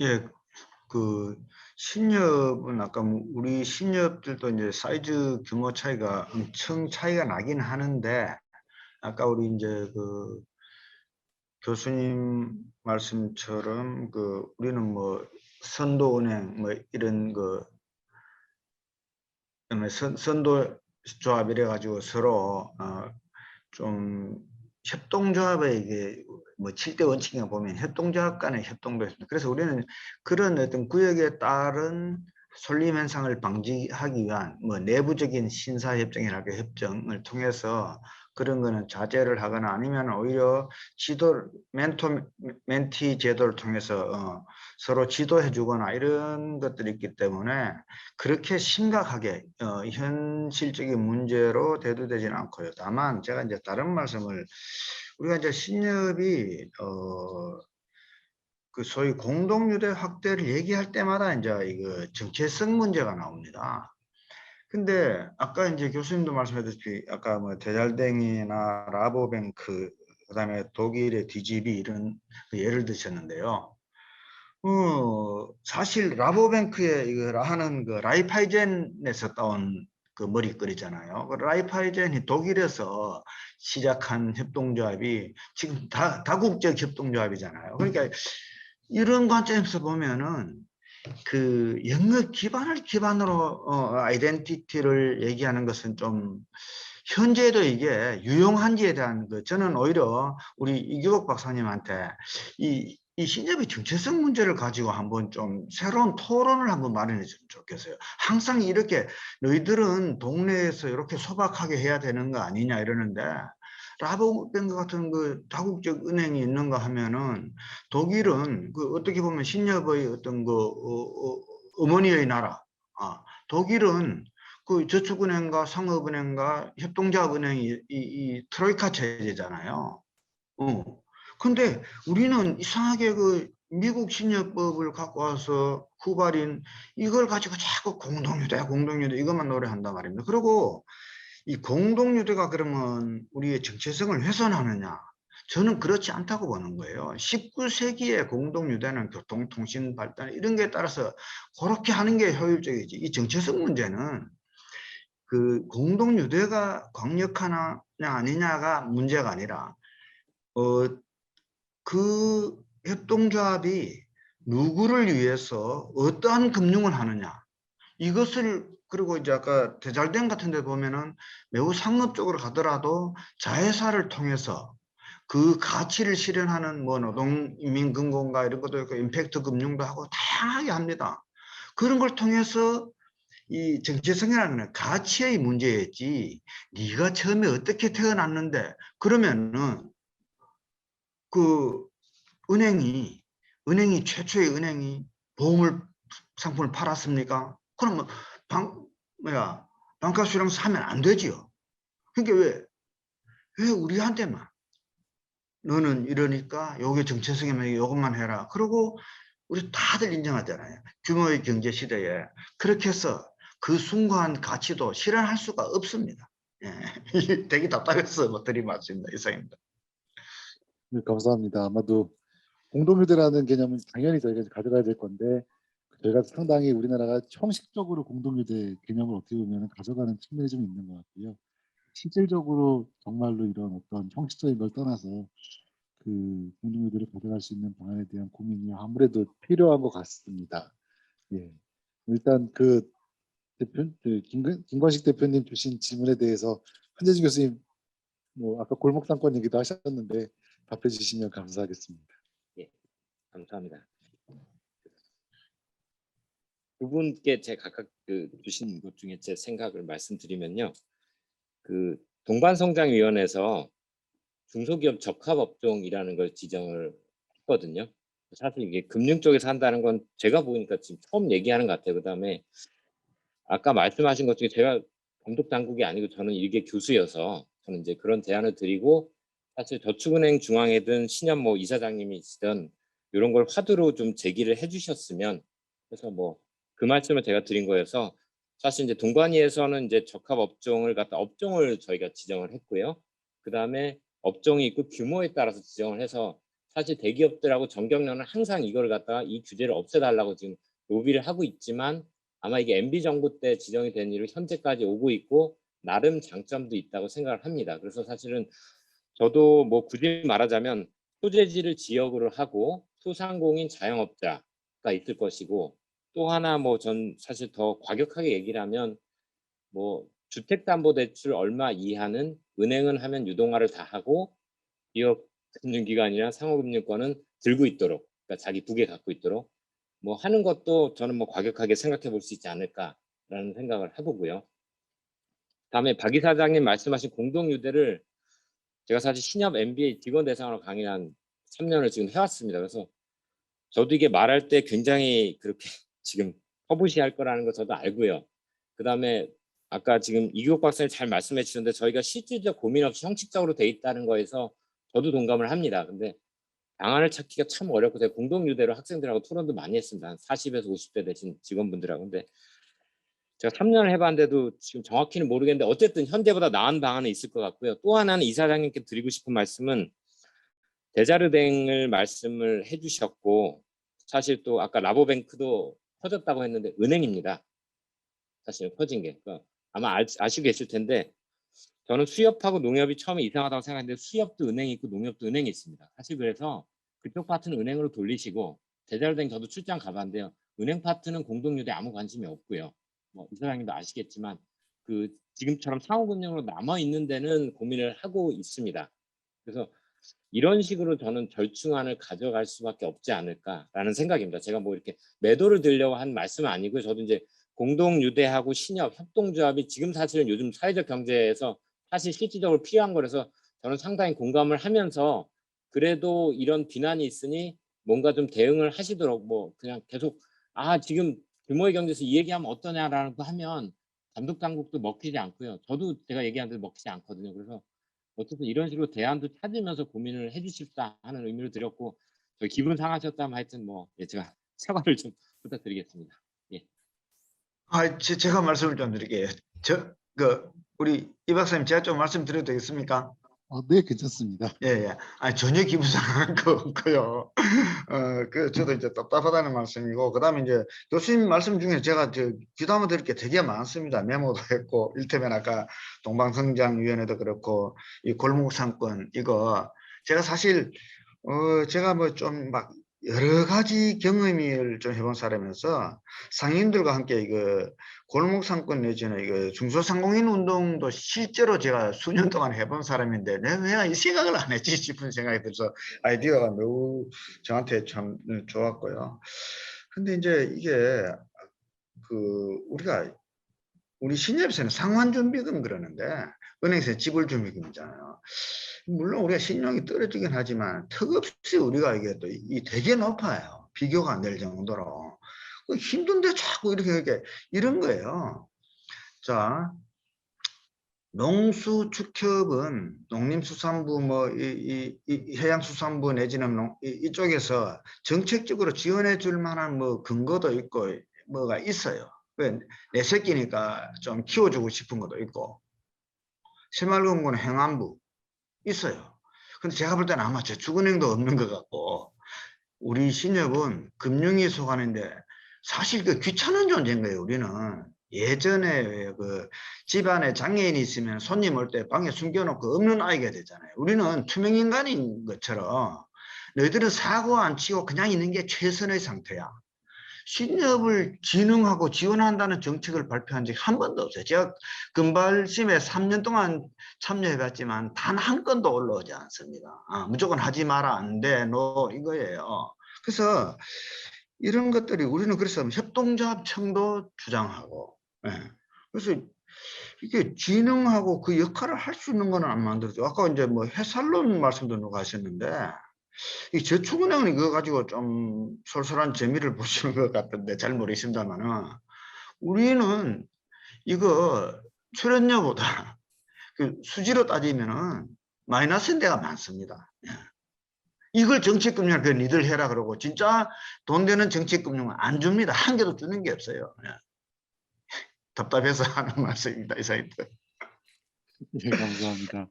예, 그 신협은 아까 우리 신협들도 이제 사이즈 규모 차이가 엄청 차이가 나긴 하는데 아까 우리 이제 그 교수님 말씀처럼 그 우리는 뭐 선도은행 뭐 이런 그 선도 조합이래 가지고 서로 좀 협동조합에 이게 뭐 7대 원칙에 보면 협동조합 간의 협동도 있습니다. 그래서 우리는 그런 어떤 구역에 따른 손님 현상을 방지하기 위한 뭐 내부적인 신사협정이랄까 협정을 통해서 그런 거는 자제를 하거나 아니면 오히려 지도 멘티 제도를 통해서 서로 지도해 주거나 이런 것들이 있기 때문에 그렇게 심각하게 현실적인 문제로 대두되지는 않고요. 다만 제가 이제 다른 말씀을 우리가 이제 신협이 그 소위 공동유대 확대를 얘기할 때마다 이제 이거 정체성 문제가 나옵니다. 근데 아까 이제 교수님도 말씀하셨듯이 아까 뭐 대잘댕이나 라보뱅크 그다음에 독일의 DGB 이런 예를 드셨는데요. 사실 라보뱅크에 이걸 하는 그 라이파이젠에서 따온 그 머리글이잖아요. 그 라이파이젠이 독일에서 시작한 협동조합이 지금 다국적 협동조합이잖아요. 그러니까 이런 관점에서 보면은 그 영역 기반으로 아이덴티티를 얘기하는 것은 좀 현재도 이게 유용한지에 대한 저는 오히려 우리 이규복 박사님한테 이 신협의 정체성 문제를 가지고 한번 좀 새로운 토론을 한번 마련해 주면 좋겠어요. 항상 이렇게 너희들은 동네에서 이렇게 소박하게 해야 되는 거 아니냐 이러는데 라보뱅크 같은 그 다국적 은행이 있는가 하면은 독일은 그 어떻게 보면 신협의 어떤 그 어머니의 나라. 독일은 그 저축은행과 상업은행과 협동조합은행이 이 트로이카 체제잖아요. 근데 우리는 이상하게 그 미국 신협법을 갖고 와서 후발인 이걸 가지고 자꾸 공동유대 이것만 노래한단 말입니다. 그리고 이 공동유대가 그러면 우리의 정체성을 훼손하느냐? 저는 그렇지 않다고 보는 거예요. 19세기의 공동유대는 교통, 통신 발달 이런 게 따라서 그렇게 하는 게 효율적이지. 이 정체성 문제는 그 공동유대가 강력하냐 아니냐가 문제가 아니라 그 협동조합이 누구를 위해서 어떠한 금융을 하느냐 이것을 그리고 이제 아까 대잘된 같은 데 보면은 매우 상업적으로 가더라도 자회사를 통해서 그 가치를 실현하는 뭐 노동인민금고인가 이런 것도 있고 임팩트 금융도 하고 다양하게 합니다. 그런 걸 통해서 이 정체성이라는 가치의 문제였지 네가 처음에 어떻게 태어났는데 그러면은 그 은행이 최초의 은행이 보험을 상품을 팔았습니까? 그러면 방카수령서 하면 안 되지요. 그러니까 왜 우리한테만 너는 이러니까 요게 정체성이면 요것만 해라. 그리고 우리 다들 인정하잖아요. 규모의 경제 시대에 그렇게 해서 그 숭고한 가치도 실현할 수가 없습니다. 예. 되게 답답해서 뭐 드린 말씀입니다. 이상입니다. 네, 감사합니다. 아마도 공동유대라는 개념은 당연히 저희가 가져가야 될 건데 저희가 상당히 우리나라가 형식적으로 공동유대 개념을 어떻게 보면 가져가는 측면이 좀 있는 것 같고요. 실질적으로 정말로 이런 어떤 형식적인 걸 떠나서 그 공동유대를 가져갈 수 있는 방안에 대한 고민이 아무래도 필요한 것 같습니다. 예. 일단 그 김건식 대표님 주신 질문에 대해서 한재준 교수님 뭐 아까 골목 상권 얘기도 하셨는데 답해 주시면 감사하겠습니다. 감사합니다. 두 분께 제 각각 주신 것 중에 제 생각을 말씀드리면요. 그 동반성장위원회에서 중소기업 적합업종이라는 걸 지정을 했거든요. 사실 이게 금융 쪽에서 한다는 건 제가 보니까 지금 처음 얘기하는 것 같아요. 그다음에 아까 말씀하신 것 중에 제가 감독 당국이 아니고 저는 일개 교수여서 저는 이제 그런 제안을 드리고 사실 저축은행 중앙회든 신협 뭐 이사장님이시던 이런 걸 화두로 좀 제기를 해주셨으면 그래서 뭐 그 말씀을 제가 드린 거여서 사실 이제 동관위에서는 이제 적합 업종을 갖다 업종을 저희가 지정을 했고요. 그 다음에 업종이 있고 규모에 따라서 지정을 해서 사실 대기업들하고 정경련은 항상 이걸 갖다가 이 규제를 없애달라고 지금 로비를 하고 있지만 아마 이게 MB 정부 때 지정이 된 일로 현재까지 오고 있고 나름 장점도 있다고 생각을 합니다. 그래서 사실은 저도 뭐 굳이 말하자면 소재지를 지역으로 하고 소상공인 자영업자가 있을 것이고 또 하나 뭐 전 사실 더 과격하게 얘기를 하면 뭐 주택담보대출 얼마 이하는 은행은 하면 유동화를 다 하고 기업 금융기관이나 상호금융권은 들고 있도록 그러니까 자기 부계 갖고 있도록 뭐 하는 것도 저는 뭐 과격하게 생각해 볼 수 있지 않을까라는 생각을 해보고요. 다음에 박 이사장님 말씀하신 공동유대를 제가 사실 신협 MBA 직원 대상으로 강의 한 3년을 지금 해왔습니다. 그래서 저도 이게 말할 때 굉장히 그렇게 지금 허무시할 거라는 거 저도 알고요. 그 다음에 아까 지금 이규옥 박사님 잘 말씀해 주셨는데 저희가 실질적 고민 없이 형식적으로 돼 있다는 거에서 저도 동감을 합니다. 근데 방안을 찾기가 참 어렵고 제가 공동유대로 학생들하고 토론도 많이 했습니다. 한 40에서 50대 되신 직원분들하고. 근데 제가 3년을 해봤는데도 지금 정확히는 모르겠는데 어쨌든 현재보다 나은 방안은 있을 것 같고요. 또 하나는 이사장님께 드리고 싶은 말씀은 대자르뱅을 말씀을 해주셨고 사실 또 아까 라보뱅크도 커졌다고 했는데 은행입니다. 사실 커진 게. 그러니까 아마 아시고 계실 텐데 저는 수협하고 농협이 처음에 이상하다고 생각했는데 수협도 은행이 있고 농협도 은행이 있습니다. 사실 그래서 그쪽 파트는 은행으로 돌리시고 대자르뱅 저도 출장 가봤는데요. 은행 파트는 공동유대 아무 관심이 없고요. 뭐 이사장님도 아시겠지만 그 지금처럼 상호금융으로 남아 있는 데는 고민을 하고 있습니다. 그래서 이런 식으로 저는 절충안을 가져갈 수밖에 없지 않을까라는 생각입니다. 제가 뭐 이렇게 매도를 들려고 한 말씀은 아니고요. 저도 이제 공동유대하고 신협, 협동조합이 지금 사실은 요즘 사회적 경제에서 사실 실질적으로 필요한 거라서 저는 상당히 공감을 하면서 그래도 이런 비난이 있으니 뭔가 좀 대응을 하시도록 뭐 그냥 계속 지금 규모의 경제에서 이 얘기하면 어떠냐라고 하면 감독 당국도 먹히지 않고요. 저도 제가 얘기하는데 먹히지 않거든요. 그래서 어쨌든 이런 식으로 대안도 찾으면서 고민을 해주실까 하는 의미를 드렸고 저 기분 상하셨다면 하여튼 뭐 예, 제가 사과를 좀 부탁드리겠습니다. 제가 말씀을 좀 드릴게요. 우리 이 박사님 제가 좀 말씀드려도 되겠습니까? 네, 괜찮습니다. 예. 전혀 기분 상한 거 없고요. 저도 이제 답답하다는 말씀이고, 그 다음에 이제 교수님 말씀 중에 제가 귀담아 드릴 게 되게 많습니다. 메모도 했고, 일테면 아까 동방성장위원회도 그렇고, 이 골목상권, 이거, 제가 사실, 제가 뭐 좀 막 여러 가지 경험을 좀 해본 사람이어서 상인들과 함께 이거 골목상권 내지는 이거 중소상공인 운동도 실제로 제가 수년 동안 해본 사람인데 내가 왜 이 생각을 안 했지 싶은 생각이 들어서 아이디어가 매우 저한테 참 좋았고요. 근데 이제 이게 우리 신협에서는 상환준비금 그러는데 은행에서 지불준비금이잖아요. 물론 우리가 신용이 떨어지긴 하지만 턱없이 우리가 이게 또 되게 높아요. 비교가 안 될 정도로. 힘든데 자꾸 이렇게 이런 거예요. 자, 농수축협은 농림수산부 해양수산부 내지는 이쪽에서 정책적으로 지원해 줄 만한 뭐 근거도 있고 뭐가 있어요. 내 새끼니까 좀 키워주고 싶은 것도 있고 새마을금고는 행안부 있어요. 근데 제가 볼 때는 아마 저축은행도 없는 것 같고 우리 신협은 금융위 속하는데 사실 귀찮은 존재인 거예요. 우리는 예전에 집안에 장애인이 있으면 손님 올 때 방에 숨겨놓고 없는 아이가 되잖아요. 우리는 투명인간인 것처럼 너희들은 사고 안 치고 그냥 있는 게 최선의 상태야. 신협을 진흥하고 지원한다는 정책을 발표한 적이 한 번도 없어요. 제가 금발심에 3년 동안 참여해봤지만 단 한 건도 올라오지 않습니다. 무조건 하지 마라, 안 돼, 너 이거예요. 그래서 이런 것들이 우리는 그래서 협동조합청도 주장하고, 그래서 이게 진흥하고 그 역할을 할 수 있는 거는 안 만들어져. 아까 이제 뭐 해살론 말씀도 누가 하셨는데. 이 저축은행은 이거 가지고 좀 솔솔한 재미를 보시는 것 같은데 잘 모르겠습니다만은 우리는 이거 출연료보다 그 수지로 따지면은 마이너스인 데가 많습니다. 이걸 정책금융 니들 해라 그러고 진짜 돈 되는 정책금융은 안 줍니다. 한 개도 주는 게 없어요. 답답해서 하는 말씀입니다. 이사님들. 예, 감사합니다.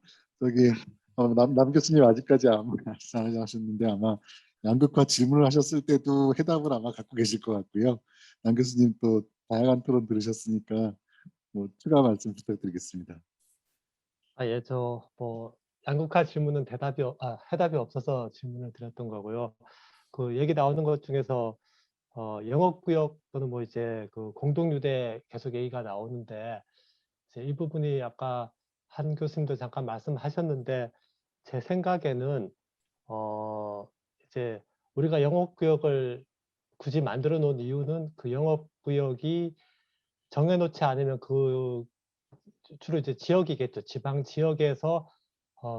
남 교수님 아직까지 아무 말씀 안 하셨는데 아마 양극화 질문을 하셨을 때도 해답을 아마 갖고 계실 것 같고요. 남 교수님 또 다양한 토론 들으셨으니까 뭐 추가 말씀 부탁드리겠습니다. 예, 양극화 질문은 해답이 없어서 질문을 드렸던 거고요. 그 얘기 나오는 것 중에서 영업구역 또는 뭐 이제 그 공동유대 계속 얘기가 나오는데 이제 이 부분이 아까 한 교수님도 잠깐 말씀하셨는데 제 생각에는 이제 우리가 영업구역을 굳이 만들어 놓은 이유는 그 영업구역이 정해놓지 않으면 주로 이제 지역이겠죠. 지방 지역에서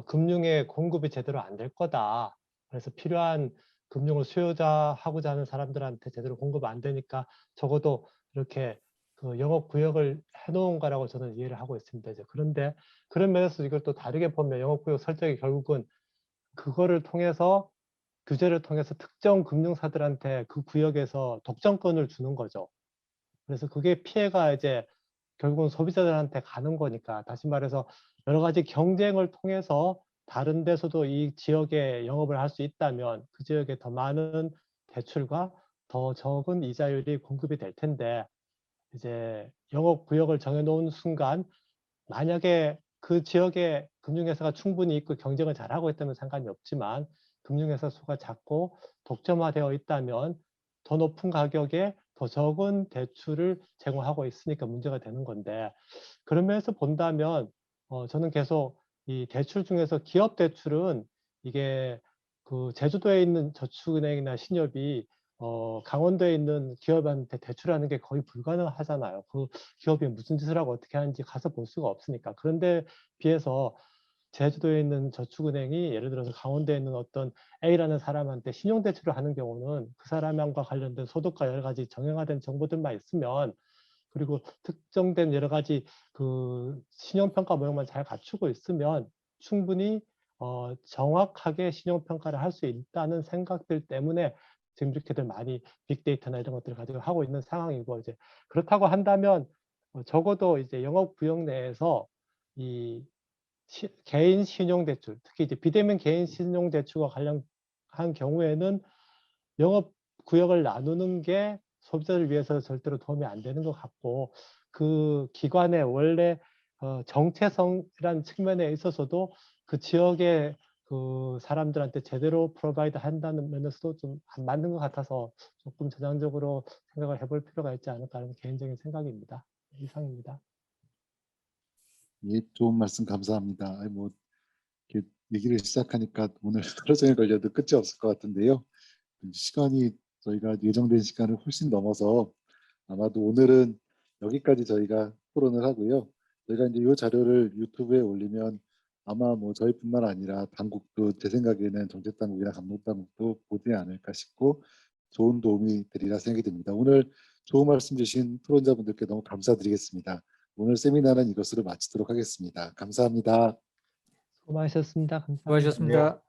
금융의 공급이 제대로 안 될 거다. 그래서 필요한 금융을 수요자하고자 하는 사람들한테 제대로 공급 안 되니까 적어도 이렇게 그 영업구역을 해놓은 거라고 저는 이해를 하고 있습니다. 그런데 그런 면에서 이걸 또 다르게 보면 영업구역 설정이 결국은 그거를 통해서 규제를 통해서 특정 금융사들한테 그 구역에서 독점권을 주는 거죠. 그래서 그게 피해가 이제 결국은 소비자들한테 가는 거니까 다시 말해서 여러 가지 경쟁을 통해서 다른 데서도 이 지역에 영업을 할 수 있다면 그 지역에 더 많은 대출과 더 적은 이자율이 공급이 될 텐데 이제 영업구역을 정해놓은 순간 만약에 그 지역에 금융회사가 충분히 있고 경쟁을 잘하고 있다면 상관이 없지만 금융회사 수가 작고 독점화되어 있다면 더 높은 가격에 더 적은 대출을 제공하고 있으니까 문제가 되는 건데 그런 면에서 본다면 저는 계속 이 대출 중에서 기업 대출은 이게 그 제주도에 있는 저축은행이나 신협이 강원도에 있는 기업한테 대출하는 게 거의 불가능하잖아요. 그 기업이 무슨 짓을 하고 어떻게 하는지 가서 볼 수가 없으니까. 그런데 비해서 제주도에 있는 저축은행이 예를 들어서 강원도에 있는 어떤 A라는 사람한테 신용대출을 하는 경우는 그 사람과 관련된 소득과 여러 가지 정형화된 정보들만 있으면 그리고 특정된 여러 가지 그 신용평가 모형만 잘 갖추고 있으면 충분히 정확하게 신용평가를 할 수 있다는 생각들 때문에 지금 이렇게들 많이 빅데이터나 이런 것들을 가지고 하고 있는 상황이고, 이제 그렇다고 한다면 적어도 이제 영업구역 내에서 이 개인 신용대출, 특히 이제 비대면 개인 신용대출과 관련한 경우에는 영업구역을 나누는 게 소비자를 위해서 절대로 도움이 안 되는 것 같고, 그 기관의 원래 정체성이라는 측면에 있어서도 그 지역의 그 사람들한테 제대로 프로바이드 한다는 면에서도 좀 안 맞는 것 같아서 조금 전향적으로 생각을 해볼 필요가 있지 않을까 하는 개인적인 생각입니다. 이상입니다. 예, 좋은 말씀 감사합니다. 아니, 뭐 이렇게 얘기를 시작하니까 오늘 하루 종일 걸려도 끝이 없을 것 같은데요. 시간이 저희가 예정된 시간을 훨씬 넘어서 아마도 오늘은 여기까지 저희가 토론을 하고요. 저희가 이제 이 자료를 유튜브에 올리면 아마 뭐 저희뿐만 아니라 당국도 제 생각에는 정책당국이나 감독당국도 보지 않을까 싶고 좋은 도움이 되리라 생각이 듭니다. 오늘 좋은 말씀 주신 토론자분들께 너무 감사드리겠습니다. 오늘 세미나는 이것으로 마치도록 하겠습니다. 감사합니다. 수고 많으셨습니다. 감사합니다. 수고하셨습니다.